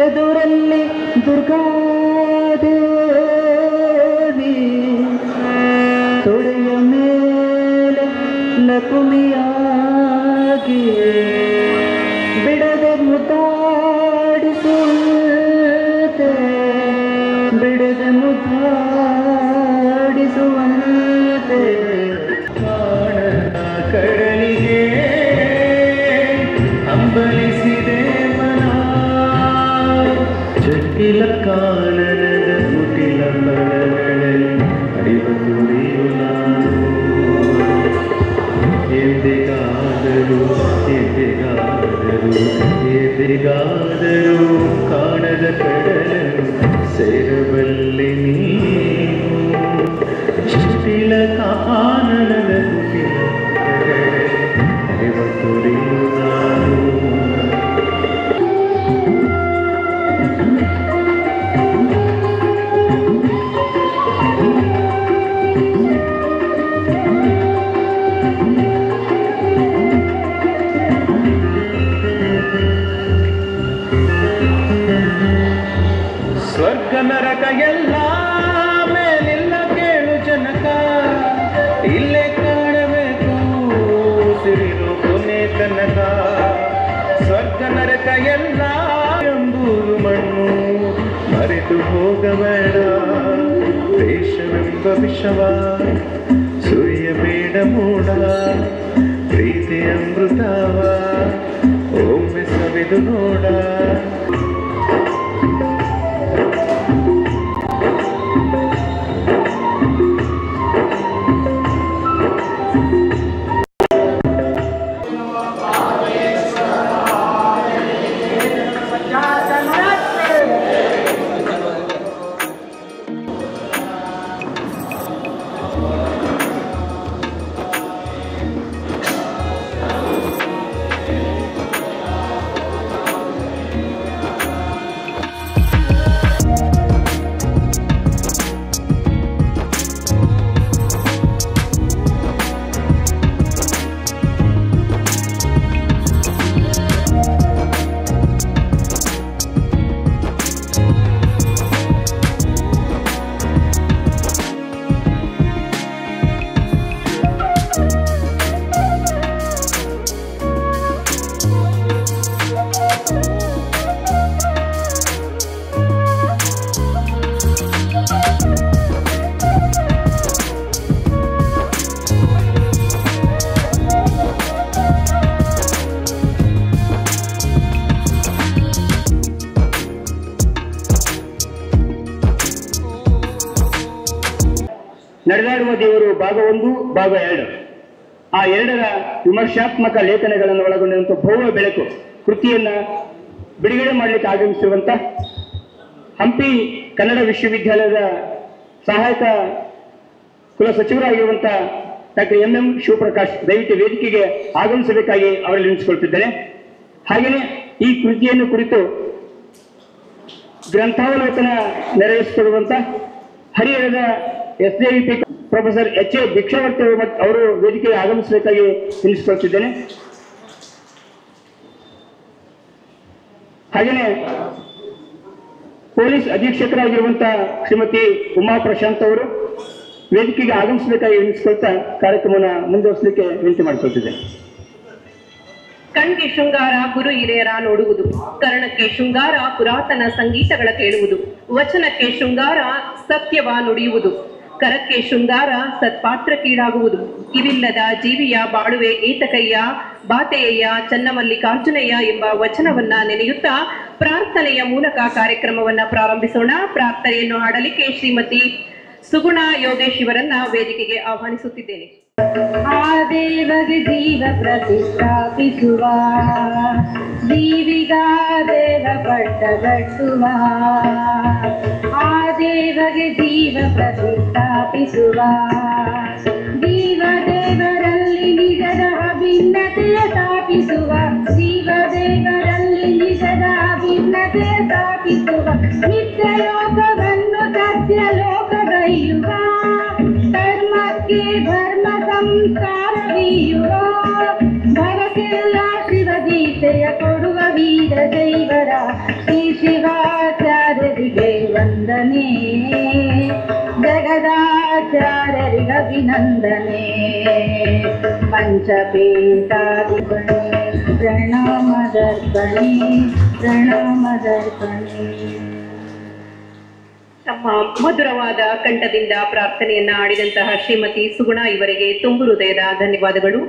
ಎದುರಲ್ಲಿ ದುರ್ಗಾದೇವಿ ತೊಡೆಯ ಮೇಲೆ ಲಕುಮಿಯಾಗಿ ಬಿಡದೆ ಮುದ್ದಾಡಿಸುವಂತೆ ಬಿಡದೆ ಮುದ್ದಾಡಿಸುವಂತೆ ಕಾಣದ ಕಡಲಿಗೆ ಹಂಬಲಿಸಿದೆ ಮನ ಜಟಿಲ ಕಾನನದ ಕುಟಿಲ ಬಡಗಳಲ್ಲಿ ಅಡಿವ ತುರಿಯು ನಾನು ಎಂದಿಗಾದರೂ ಕಾಣದ ಕಡಲನ್ನು ಸೇರಬಲ್ಲೆ ನೀನು ಜಟಿಲ ಕಾನನದ ಕುಟಿಲ ಬಡಗಳಲ್ಲಿ ಅಡಿವ ತುರಿಯು ನಾನು ಸ್ವರ್ಗ ನರಕ ಎಲ್ಲ ಮೇಲಿಲ್ಲ ಕೇಳು ಜನಕ ಇಲ್ಲೇ ಕಾಣಬೇಕು ಸಿರಿರು ಕೊನೆ ತನಕ ಸ್ವರ್ಗ ನರಕ ಎಲ್ಲ ಎಂಬುದು ಮಣ್ಣು ಮರೆತು ಹೋಗಬೇಡ ದೇಶವೆಂಬ ವಿಷವ ಸುರಿಯಬೇಡ ಮೂಡ ಪ್ರೀತಿ ಅಮೃತವ ಒಮ್ಮೆ ಸವಿದು ನೋಡ ನಡೆದಾಡುವ ದೇವರು ಭಾಗ 1 ಭಾಗ 2 ಆ 2ರ ವಿಮರ್ಶಾತ್ಮಕ ಲೇಖನಗಳನ್ನು ಒಳಗೊಂಡಂಥ ಭವ್ಯ ಬೆಳಕು ಕೃತಿಯನ್ನ ಬಿಡುಗಡೆ ಮಾಡಲಿಕ್ಕೆ ಆಗಮಿಸಿರುವಂತ ಹಂಪಿ ಕನ್ನಡ ವಿಶ್ವವಿದ್ಯಾಲಯದ ಸಹಾಯಕ ಕುಲಸಚಿವರಾಗಿರುವಂಥ ಡಾಕ್ಟರ್ ಎಂ ಶಿವಪ್ರಕಾಶ್ ದಯವಿಟ್ಟು ವೇದಿಕೆಗೆ ಆಗಮಿಸಬೇಕಾಗಿ ಅವರಲ್ಲಿ ವಿನಿಸಿಕೊಳ್ತಿದ್ದೇನೆ. ಹಾಗೆಯೇ ಈ ಕೃತಿಯನ್ನು ಕುರಿತು ಗ್ರಂಥಾವಲೋಕನ ನೆರವೇರಿಸಿಕೊಡುವಂತ ಹರಿಹರದ SJVP ಪ್ರೊಫೆಸರ್ H.A. ಭಿಕ್ಷಾವರ್ತಿ ಅವರು ವೇದಿಕೆಗೆ ಆಗಮಿಸಬೇಕಾಗಿ ತಿಳಿಸಿಕೊಳ್ತಿದ್ದೇನೆ. ಹಾಗೆಯೇ ಪೊಲೀಸ್ ಅಧೀಕ್ಷಕರಾಗಿರುವಂತಹ ಶ್ರೀಮತಿ ಉಮಾ ಪ್ರಶಾಂತ್ ಅವರು ವೇದಿಕೆಗೆ ಆಗಮಿಸಬೇಕಾಗಿ ಎನಿಸಿಕೊಳ್ತಾ ಕಾರ್ಯಕ್ರಮವನ್ನು ಮುಂದುವರಿಸಲಿಕ್ಕೆ ವಿನಂತಿ ಮಾಡಿಕೊಳ್ತಿದ್ದೇನೆ. ಕಣ್ಗೆ ಶೃಂಗಾರ ಗುರು ಹಿರಿಯರ ನೋಡುವುದು, ಕರ್ಣಕ್ಕೆ ಶೃಂಗಾರ ಪುರಾತನ ಸಂಗೀತಗಳ ಕೇಳುವುದು, ವಚನಕ್ಕೆ ಶೃಂಗಾರ ಸತ್ಯವ ನುಡಿಯುವುದು, ಕರಕ್ಕೆ ಶೃಂಗಾರ ಸತ್ಪಾತ್ರಕ್ಕೀಡಾಗುವುದು. ಇವಿಲ್ಲದ ಜೀವಿಯ ಬಾಳುವೆ ಏತಕಯ್ಯ ಬಾತೆಯಯ್ಯ ಚನ್ನಮಲ್ಲಿಕಾರ್ಜುನಯ್ಯ ಎಂಬ ವಚನವನ್ನ ನೆನೆಯುತ್ತಾ ಪ್ರಾರ್ಥನೆಯ ಮೂಲಕ ಕಾರ್ಯಕ್ರಮವನ್ನ ಪ್ರಾರಂಭಿಸೋಣ. ಪ್ರಾರ್ಥನೆಯನ್ನು ಹಾಡಲಿಕ್ಕೆ ಶ್ರೀಮತಿ ಸುಗುಣ ಯೋಗೇಶ್ ಇವರನ್ನ ವೇದಿಕೆಗೆ ಆಹ್ವಾನಿಸುತ್ತಿದ್ದೇನೆ. ಆ ದೇವಗೆ ಜೀವ ಪ್ರತಿಷ್ಠಾಪಿಸುವ, ಜೀವಿಗ ದೇವ ಪಟ್ಟಗಟ್ಟುವ, ಆ ದೇವಗೆ ಜೀವ ಪ್ರತಿಷ್ಠಾಪಿಸುವ, ಜೀವ ದೇವರಲ್ಲಿ ನಿಜದ ಭಿನ್ನತೆಯ ಸ್ಥಾಪಿಸುವ, ಜೀವ ದೇವರಲ್ಲಿ ನಿಜದ ಭಿನ್ನತೆಯ ಸ್ಥಾಪಿಸುವ, ನಿತ್ಯ ಲೋಕವನ್ನು ಸತ್ಯ ಲೋಕಗೈಯುವ, ಧರ್ಮಕ್ಕೆ ಧರ್ಮ ಸಂಸ್ಕಾರವೀಯುವ, ಭರಕ್ಕೆಲ್ಲ ಶಿವಗೀತೆಯ ಕೊಡುವ ವೀರ ದೈವರ ಶ್ರೀ ಶಿವ ವಂದನೆ, ಜಗದಾಚಾರ್ಯರಿಗಭಿನಂದನೆ, ಮಂಚಪೀಠಾಧಿಪಣೆ ಪ್ರಣಾಮದರ್ಪಣೆ ಪ್ರಣಾಮದರ್ಪಣೆ. ತಮ್ಮ ಮಧುರವಾದ ಕಂಠದಿಂದ ಪ್ರಾರ್ಥನೆಯನ್ನ ಆಡಿದಂತಹ ಶ್ರೀಮತಿ ಸುಗುಣ ಇವರಿಗೆ ತುಂಬು ಹೃದಯದ ಧನ್ಯವಾದಗಳು.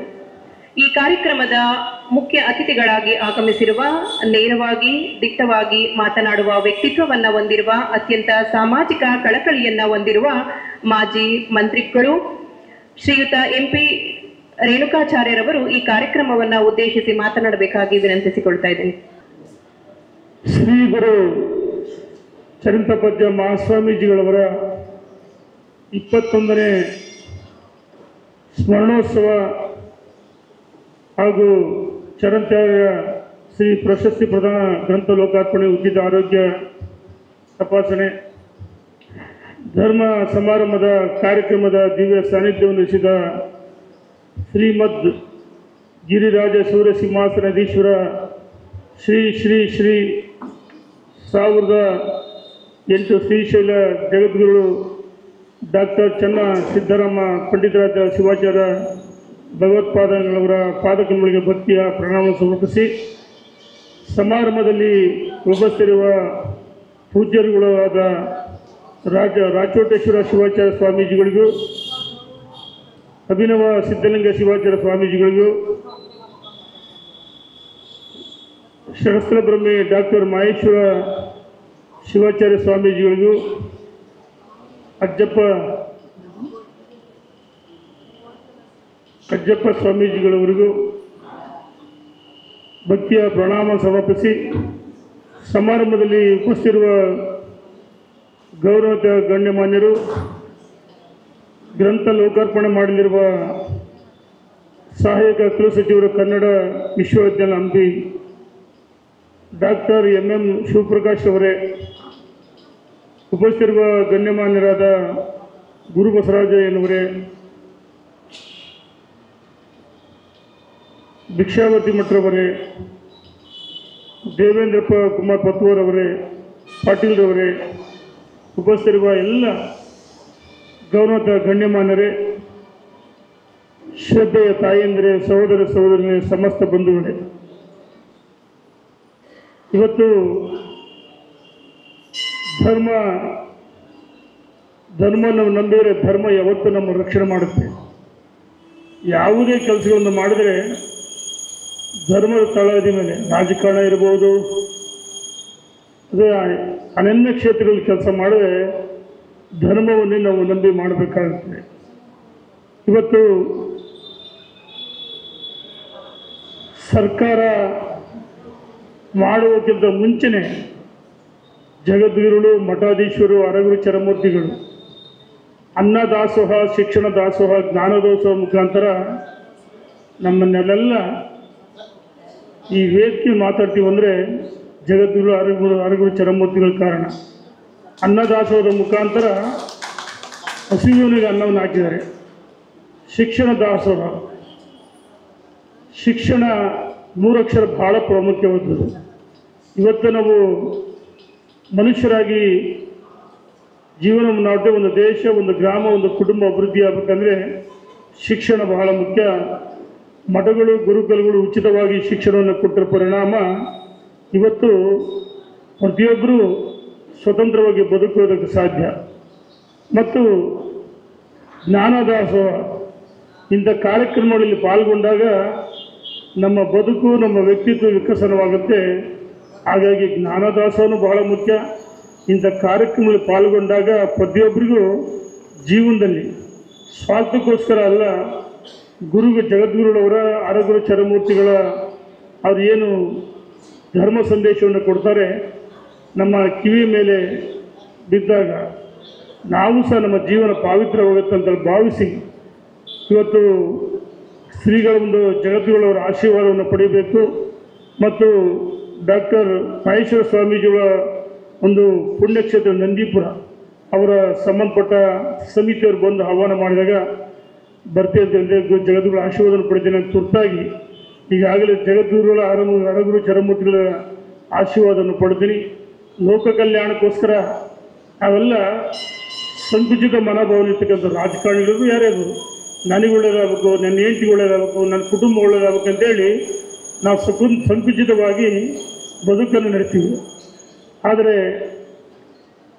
ಈ ಕಾರ್ಯಕ್ರಮದ ಮುಖ್ಯ ಅತಿಥಿಗಳಾಗಿ ಆಗಮಿಸಿರುವ, ನೇರವಾಗಿ ದಿಟ್ಟವಾಗಿ ಮಾತನಾಡುವ ವ್ಯಕ್ತಿತ್ವವನ್ನ ಹೊಂದಿರುವ, ಅತ್ಯಂತ ಸಾಮಾಜಿಕ ಕಳಕಳಿಯನ್ನ ಹೊಂದಿರುವ ಮಾಜಿ ಮಂತ್ರಿಗಳು ಶ್ರೀಯುತ MP ರೇಣುಕಾಚಾರ್ಯರವರು ಈ ಕಾರ್ಯಕ್ರಮವನ್ನ ಉದ್ದೇಶಿಸಿ ಮಾತನಾಡಬೇಕಾಗಿ ವಿನಂತಿಸಿಕೊಳ್ತಾ ಇದ್ದೇನೆ. ಶ್ರೀ ಗುರು ಚರಿತಪದ್ಯ ಮಹಾಸ್ವಾಮೀಜಿಗಳವರ 21ನೇ ಸ್ಮರಣೋತ್ಸವ ಹಾಗೂ ಚರಂತ್ಯಾಗ ಶ್ರೀ ಪ್ರಶಸ್ತಿ ಪ್ರದಾನ ಗ್ರಂಥ ಲೋಕಾರ್ಪಣೆ, ಉಚಿತ ಆರೋಗ್ಯ ತಪಾಸಣೆ, ಧರ್ಮ ಸಮಾರಂಭದ ಕಾರ್ಯಕ್ರಮದ ದಿವ್ಯ ಸಾನ್ನಿಧ್ಯವನ್ನು ವಹಿಸಿದ ಶ್ರೀಮದ್ ಗಿರಿರಾಜ ಸೂರ್ಯ ಸಿಂಹಾಸನಾಧೀಶ್ವರ ಶ್ರೀ ಶ್ರೀ ಶ್ರೀ 1008 ಶ್ರೀಶೈಲ ಜಗದ್ಗುರು ಡಾಕ್ಟರ್ ಚನ್ನ ಸಿದ್ದರಾಮ ಪಂಡಿತರಾಜ ಶಿವಾಚಾರ್ಯ ಭಗವತ್ಪಾದಗಳವರ ಪಾದಕಗಳಿಗೆ ಭಕ್ತಿಯ ಪ್ರಣಾಮ ಸಮರ್ಪಿಸಿ, ಸಮಾರಂಭದಲ್ಲಿ ಉಪಸ್ಥಿರುವ ಪೂಜ್ಯರುಗಳು ಆದ ರಾಚೋಟೇಶ್ವರ ಶಿವಾಚಾರ್ಯ ಸ್ವಾಮೀಜಿಗಳಿಗೂ, ಅಭಿನವ ಸಿದ್ಧಲಿಂಗ ಶಿವಾಚಾರ್ಯ ಸ್ವಾಮೀಜಿಗಳಿಗೂ, ಶರಸ್ತ್ರ ಬ್ರಹ್ಮೆ ಡಾಕ್ಟರ್ ಮಹೇಶ್ವರ ಶಿವಾಚಾರ್ಯ ಸ್ವಾಮೀಜಿಗಳಿಗೂ, ಅಜ್ಜಪ್ಪ ಸ್ವಾಮೀಜಿಗಳವರಿಗೂ ಭಕ್ತಿಯ ಪ್ರಣಾಮ ಸಮರ್ಪಿಸಿ, ಸಮಾರಂಭದಲ್ಲಿ ಉಪಸ್ಥಿರುವ ಗೌರವದ ಗಣ್ಯಮಾನ್ಯರು, ಗ್ರಂಥ ಲೋಕಾರ್ಪಣೆ ಮಾಡಲಿರುವ ಸಹಾಯಕ ಕುಲಸಚಿವರು ಕನ್ನಡ ವಿಶ್ವವಿದ್ಯಾಲಯ ಹಂಪಿ ಡಾಕ್ಟರ್ MM ಶಿವಪ್ರಕಾಶ್ ಅವರೇ, ಉಪಸ್ಥಿರುವ ಗಣ್ಯಮಾನ್ಯರಾದ ಗುರು ಬಸವರಾಜಯ್ಯನವರೇ, ಭಿಕ್ಷಾವತಿ ಮಠರವರೇ, ದೇವೇಂದ್ರಪ್ಪ ಕುಮಾರ್ ಪತ್ವರವರೇ, ಪಾಟೀಲ್ರವರೇ, ಉಪಸ್ಥಿರುವ ಎಲ್ಲ ಗೌರವದ ಗಣ್ಯಮಾನ್ಯರೇ, ಶ್ರದ್ಧೆಯ ತಾಯಂದಿರೇ, ಸಹೋದರ ಸಹೋದರರೇ, ಸಮಸ್ತ ಬಂಧುಗಳೇ, ಇವತ್ತು ಧರ್ಮ ನಾವು ನಂಬಿದರೆ ಧರ್ಮ ಯಾವತ್ತೂ ನಮ್ಮ ರಕ್ಷಣೆ ಮಾಡುತ್ತೆ. ಯಾವುದೇ ಕೆಲಸಗಳನ್ನು ಮಾಡಿದರೆ ಧರ್ಮದ ತಳಹದಿ ಮೇಲೆ, ರಾಜಕಾರಣ ಇರ್ಬೋದು, ಅದೇ ಅನನ್ಯ ಕ್ಷೇತ್ರಗಳಲ್ಲಿ ಕೆಲಸ ಮಾಡಿದ್ರೆ ಧರ್ಮವನ್ನೇ ನಾವು ನಂಬಿ ಮಾಡಬೇಕಾಗುತ್ತೆ. ಇವತ್ತು ಸರ್ಕಾರ ಮಾಡುವುದಕ್ಕಿಂತ ಮುಂಚೆನೇ ಜಗದ್ಗುರುಗಳು, ಮಠಾಧೀಶರು, ಅರಗುರು ಚರಮೂರ್ತಿಗಳು ಅನ್ನದಾಸೋಹ, ಶಿಕ್ಷಣ ದಾಸೋಹ, ಜ್ಞಾನದಾಸೋಹ ಮುಖಾಂತರ ನಮ್ಮನ್ನೆಲ್ಲ ಈ ವೇದಿಕೆ ಮಾತಾಡ್ತೀವಿ ಅಂದರೆ ಜಗದ್ಗುರು, ಅರಗುರು ಚರಮೂರ್ತಿಗಳ ಕಾರಣ. ಅನ್ನದಾಸೋಹದ ಮುಖಾಂತರ ಹಸಿವಿನಿಗೆ ಅನ್ನವನ್ನು ಹಾಕಿದ್ದಾರೆ. ಶಿಕ್ಷಣ ದಾಸೋಹ, ಶಿಕ್ಷಣ 3 ಅಕ್ಷರ ಬಹಳ ಪ್ರಾಮುಖ್ಯವಾದದ್ದು. ಇವತ್ತು ನಾವು ಮನುಷ್ಯರಾಗಿ ಜೀವನವನ್ನು ಮಾಡ್ತೇವೆ. ಒಂದು ದೇಶ, ಒಂದು ಗ್ರಾಮ, ಒಂದು ಕುಟುಂಬ ಅಭಿವೃದ್ಧಿ ಆಗಬೇಕಂದ್ರೆ ಶಿಕ್ಷಣ ಬಹಳ ಮುಖ್ಯ. ಮಠಗಳು, ಗುರುಕುಲಗಳು ಉಚಿತವಾಗಿ ಶಿಕ್ಷಣವನ್ನು ಕೊಟ್ಟರ ಪರಿಣಾಮ ಇವತ್ತು ಪ್ರತಿಯೊಬ್ಬರೂ ಸ್ವತಂತ್ರವಾಗಿ ಬದುಕುವುದಕ್ಕೆ ಸಾಧ್ಯ. ಮತ್ತು ಜ್ಞಾನದಾಸೋಹ ಇಂಥ ಕಾರ್ಯಕ್ರಮಗಳಲ್ಲಿ ಪಾಲ್ಗೊಂಡಾಗ ನಮ್ಮ ಬದುಕು, ನಮ್ಮ ವ್ಯಕ್ತಿತ್ವ ವಿಕಸನವಾಗುತ್ತೆ. ಹಾಗಾಗಿ ಜ್ಞಾನದಾಸೋಹನೂ ಬಹಳ ಮುಖ್ಯ. ಇಂಥ ಕಾರ್ಯಕ್ರಮದಲ್ಲಿ ಪಾಲ್ಗೊಂಡಾಗ ಪ್ರತಿಯೊಬ್ಬರಿಗೂ ಜೀವನದಲ್ಲಿ ಸ್ವಾರ್ಥಕ್ಕೋಸ್ಕರ ಅಲ್ಲ, ಜಗದ್ಗುರುಗಳವರ, ಅರಗುರು ಚರಮೂರ್ತಿಗಳ ಅವ್ರು ಏನು ಧರ್ಮ ಸಂದೇಶವನ್ನು ಕೊಡ್ತಾರೆ, ನಮ್ಮ ಕಿವಿ ಮೇಲೆ ಬಿದ್ದಾಗ ನಾವು ಸಹ ನಮ್ಮ ಜೀವನ ಪಾವಿತ್ರವಾಗುತ್ತೆ ಅಂತ ಭಾವಿಸಿ ಇವತ್ತು ಶ್ರೀಗಳ ಒಂದು ಜಗದ್ಗುರುಗಳವರ ಆಶೀರ್ವಾದವನ್ನು ಪಡೆಯಬೇಕು. ಮತ್ತು ಡಾಕ್ಟರ್ ಮಹೇಶ್ವರ ಸ್ವಾಮೀಜಿಗಳ ಒಂದು ಪುಣ್ಯಕ್ಷೇತ್ರ ನಂದೀಪುರ ಅವರ ಸಂಬಂಧಪಟ್ಟ ಸಮಿತಿಯವರು ಬಂದು ಆಹ್ವಾನ ಮಾಡಿದಾಗ ಬರ್ತೀವಿ ಅಂತ ಹೇಳಿದ್ರೆ ಜಗದ್ಗುರುಗಳ ಆಶೀರ್ವಾದವನ್ನು ಪಡೆದೇನೆ. ತುರ್ತಾಗಿ ಈಗಾಗಲೇ ಜಗದ್ಗುರುಗಳ ಅರಗುರು ಚರಮೂರ್ತಿಗಳ ಆಶೀರ್ವಾದವನ್ನು ಪಡೆದಿನಿ. ಲೋಕ ಕಲ್ಯಾಣಕ್ಕೋಸ್ಕರ ಅವೆಲ್ಲ ಸಂಕುಚಿತ ಮನೋಭಾವನೆ ಇರ್ತಕ್ಕಂಥ ರಾಜಕಾರಣಿಗಳಿಗೂ ಯಾರ್ಯಾರು ನನಗೆ ಒಳ್ಳೇದಾಗಬೇಕು, ನನ್ನ ಹೆಂಡತಿಗೆ ಒಳ್ಳೇದಾಗಬೇಕು, ನನ್ನ ಕುಟುಂಬ ಒಳ್ಳೇದಾಗಬೇಕು ಅಂತೇಳಿ ನಾವು ಸಂಕುಚಿತವಾಗಿ ಬದುಕನ್ನು ನಡೆಸ್ತೀವಿ. ಆದರೆ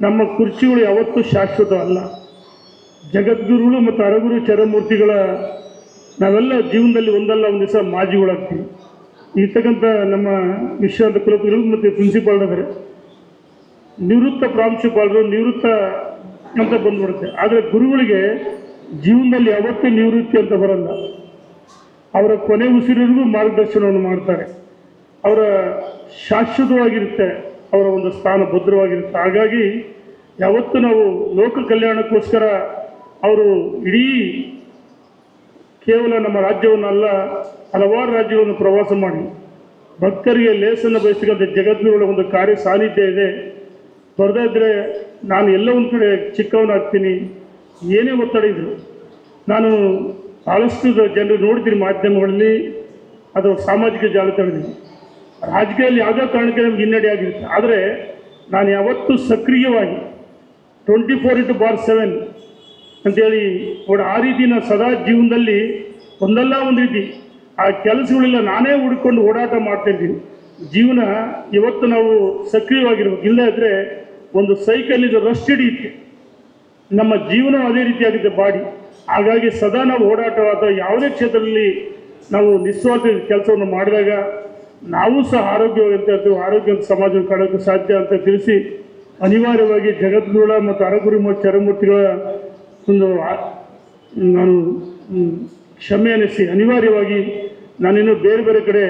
ನಮ್ಮ ಕುರ್ಚಿಗಳು ಯಾವತ್ತೂ ಶಾಶ್ವತ ಅಲ್ಲ. ಜಗದ್ಗುರುಗಳು ಮತ್ತು ಅರಗುರು ಚರಮೂರ್ತಿಗಳ ನಾವೆಲ್ಲ ಜೀವನದಲ್ಲಿ ಒಂದಲ್ಲ ಒಂದು ದಿವಸ ಮಾಜಿಗಳಾಗ್ತೀವಿ. ಇರ್ತಕ್ಕಂಥ ನಮ್ಮ ವಿಶ್ರಾಂತ ಕುಲಪತಿಗಳು ಮತ್ತು ಪ್ರಿನ್ಸಿಪಾಲ್ರಾದರೆ ನಿವೃತ್ತ ಪ್ರಾಂಶುಪಾಲರು ನಿವೃತ್ತ ಅಂತ ಬಂದ್ಬಿಡುತ್ತೆ. ಆದರೆ ಗುರುಗಳಿಗೆ ಜೀವನದಲ್ಲಿ ಯಾವತ್ತೂ ನಿವೃತ್ತಿ ಅಂತ ಬರಲ್ಲ. ಅವರ ಕೊನೆ ಉಸಿರಿಗೂ ಮಾರ್ಗದರ್ಶನವನ್ನು ಮಾಡ್ತಾರೆ. ಅವರ ಶಾಶ್ವತವಾಗಿರುತ್ತೆ, ಅವರ ಒಂದು ಸ್ಥಾನ ಭದ್ರವಾಗಿರುತ್ತೆ. ಹಾಗಾಗಿ ಯಾವತ್ತೂ ನಾವು ಲೋಕ ಕಲ್ಯಾಣಕ್ಕೋಸ್ಕರ ಅವರು ಇಡೀ ಕೇವಲ ನಮ್ಮ ರಾಜ್ಯವನ್ನಲ್ಲ ಹಲವಾರು ರಾಜ್ಯಗಳನ್ನು ಪ್ರವಾಸ ಮಾಡಿ ಭಕ್ತರಿಗೆ ಲೇಸನ್ನು ಬಯಸ್ತಕ್ಕಂಥ ಜಗದ್ಗುರುಗಳ ಒಂದು ಕಾರ್ಯ ಸಾನ್ನಿಧ್ಯ ಇದೆ. ಬರದೇ ಇದ್ದರೆ ನಾನು ಎಲ್ಲ ಒಂದು ಕಡೆ ಚಿಕ್ಕವನಾಗ್ತೀನಿ, ಏನೇ ಒತ್ತಡ ಇದ್ರು. ನಾನು ಭಾಳಷ್ಟು ಜನರು ನೋಡ್ತೀನಿ ಮಾಧ್ಯಮಗಳಲ್ಲಿ, ಅದು ಸಾಮಾಜಿಕ ಜಾಲತಾಣದಲ್ಲಿ. ರಾಜಕೀಯದಲ್ಲಿ ಯಾವುದೇ ಕಾರಣಕ್ಕೆ ನಮ್ಗೆ ಹಿನ್ನಡೆ ಆಗಿರುತ್ತೆ. ಆದರೆ ನಾನು ಯಾವತ್ತೂ ಸಕ್ರಿಯವಾಗಿ 24/7 ಅಂತೇಳಿ ಆ ರೀತಿ ನಾನು ಸದಾ ಜೀವನದಲ್ಲಿ ಒಂದಲ್ಲ ಒಂದು ರೀತಿ ಆ ಕೆಲಸಗಳೆಲ್ಲ ನಾನೇ ಹುಡ್ಕೊಂಡು ಓಡಾಟ ಮಾಡ್ತಾಯಿದ್ದೀನಿ. ಜೀವನ ಇವತ್ತು ನಾವು ಸಕ್ರಿಯವಾಗಿರ್ಬೇಕು. ಇಲ್ಲ ಇದ್ದರೆ ಒಂದು ಸೈಕಲಿಗೆ ರಸ್ಟ್ ಹಿಡಿಯುತ್ತೆ. ನಮ್ಮ ಜೀವನ ಅದೇ ರೀತಿಯಾಗಿದೆ ಬಾಡಿ. ಹಾಗಾಗಿ ಸದಾ ನಾವು ಓಡಾಟವಾದ ಯಾವುದೇ ಕ್ಷೇತ್ರದಲ್ಲಿ ನಾವು ನಿಸ್ವಾರ್ಥ ಕೆಲಸವನ್ನು ಮಾಡಿದಾಗ ನಾವು ಸಹ ಆರೋಗ್ಯವಾಗಿರ್ತಾ ಇರ್ತೀವಿ. ಆರೋಗ್ಯವಂತ ಸಮಾಜವನ್ನು ಕಾಣೋಕ್ಕೆ ಸಾಧ್ಯ ಅಂತ ತಿಳಿಸಿ ಅನಿವಾರ್ಯವಾಗಿ ಜಗದ್ಗುರುಗಳ ಮತ್ತು ಅರಗುರು ಮತ್ತು ಚರಮೂರ್ತಿಗಳ ಒಂದು ನಾನು ಕ್ಷಮೆ ಅನ್ನಿಸಿ ಅನಿವಾರ್ಯವಾಗಿ ನಾನಿನ್ನೂ ಬೇರೆ ಬೇರೆ ಕಡೆ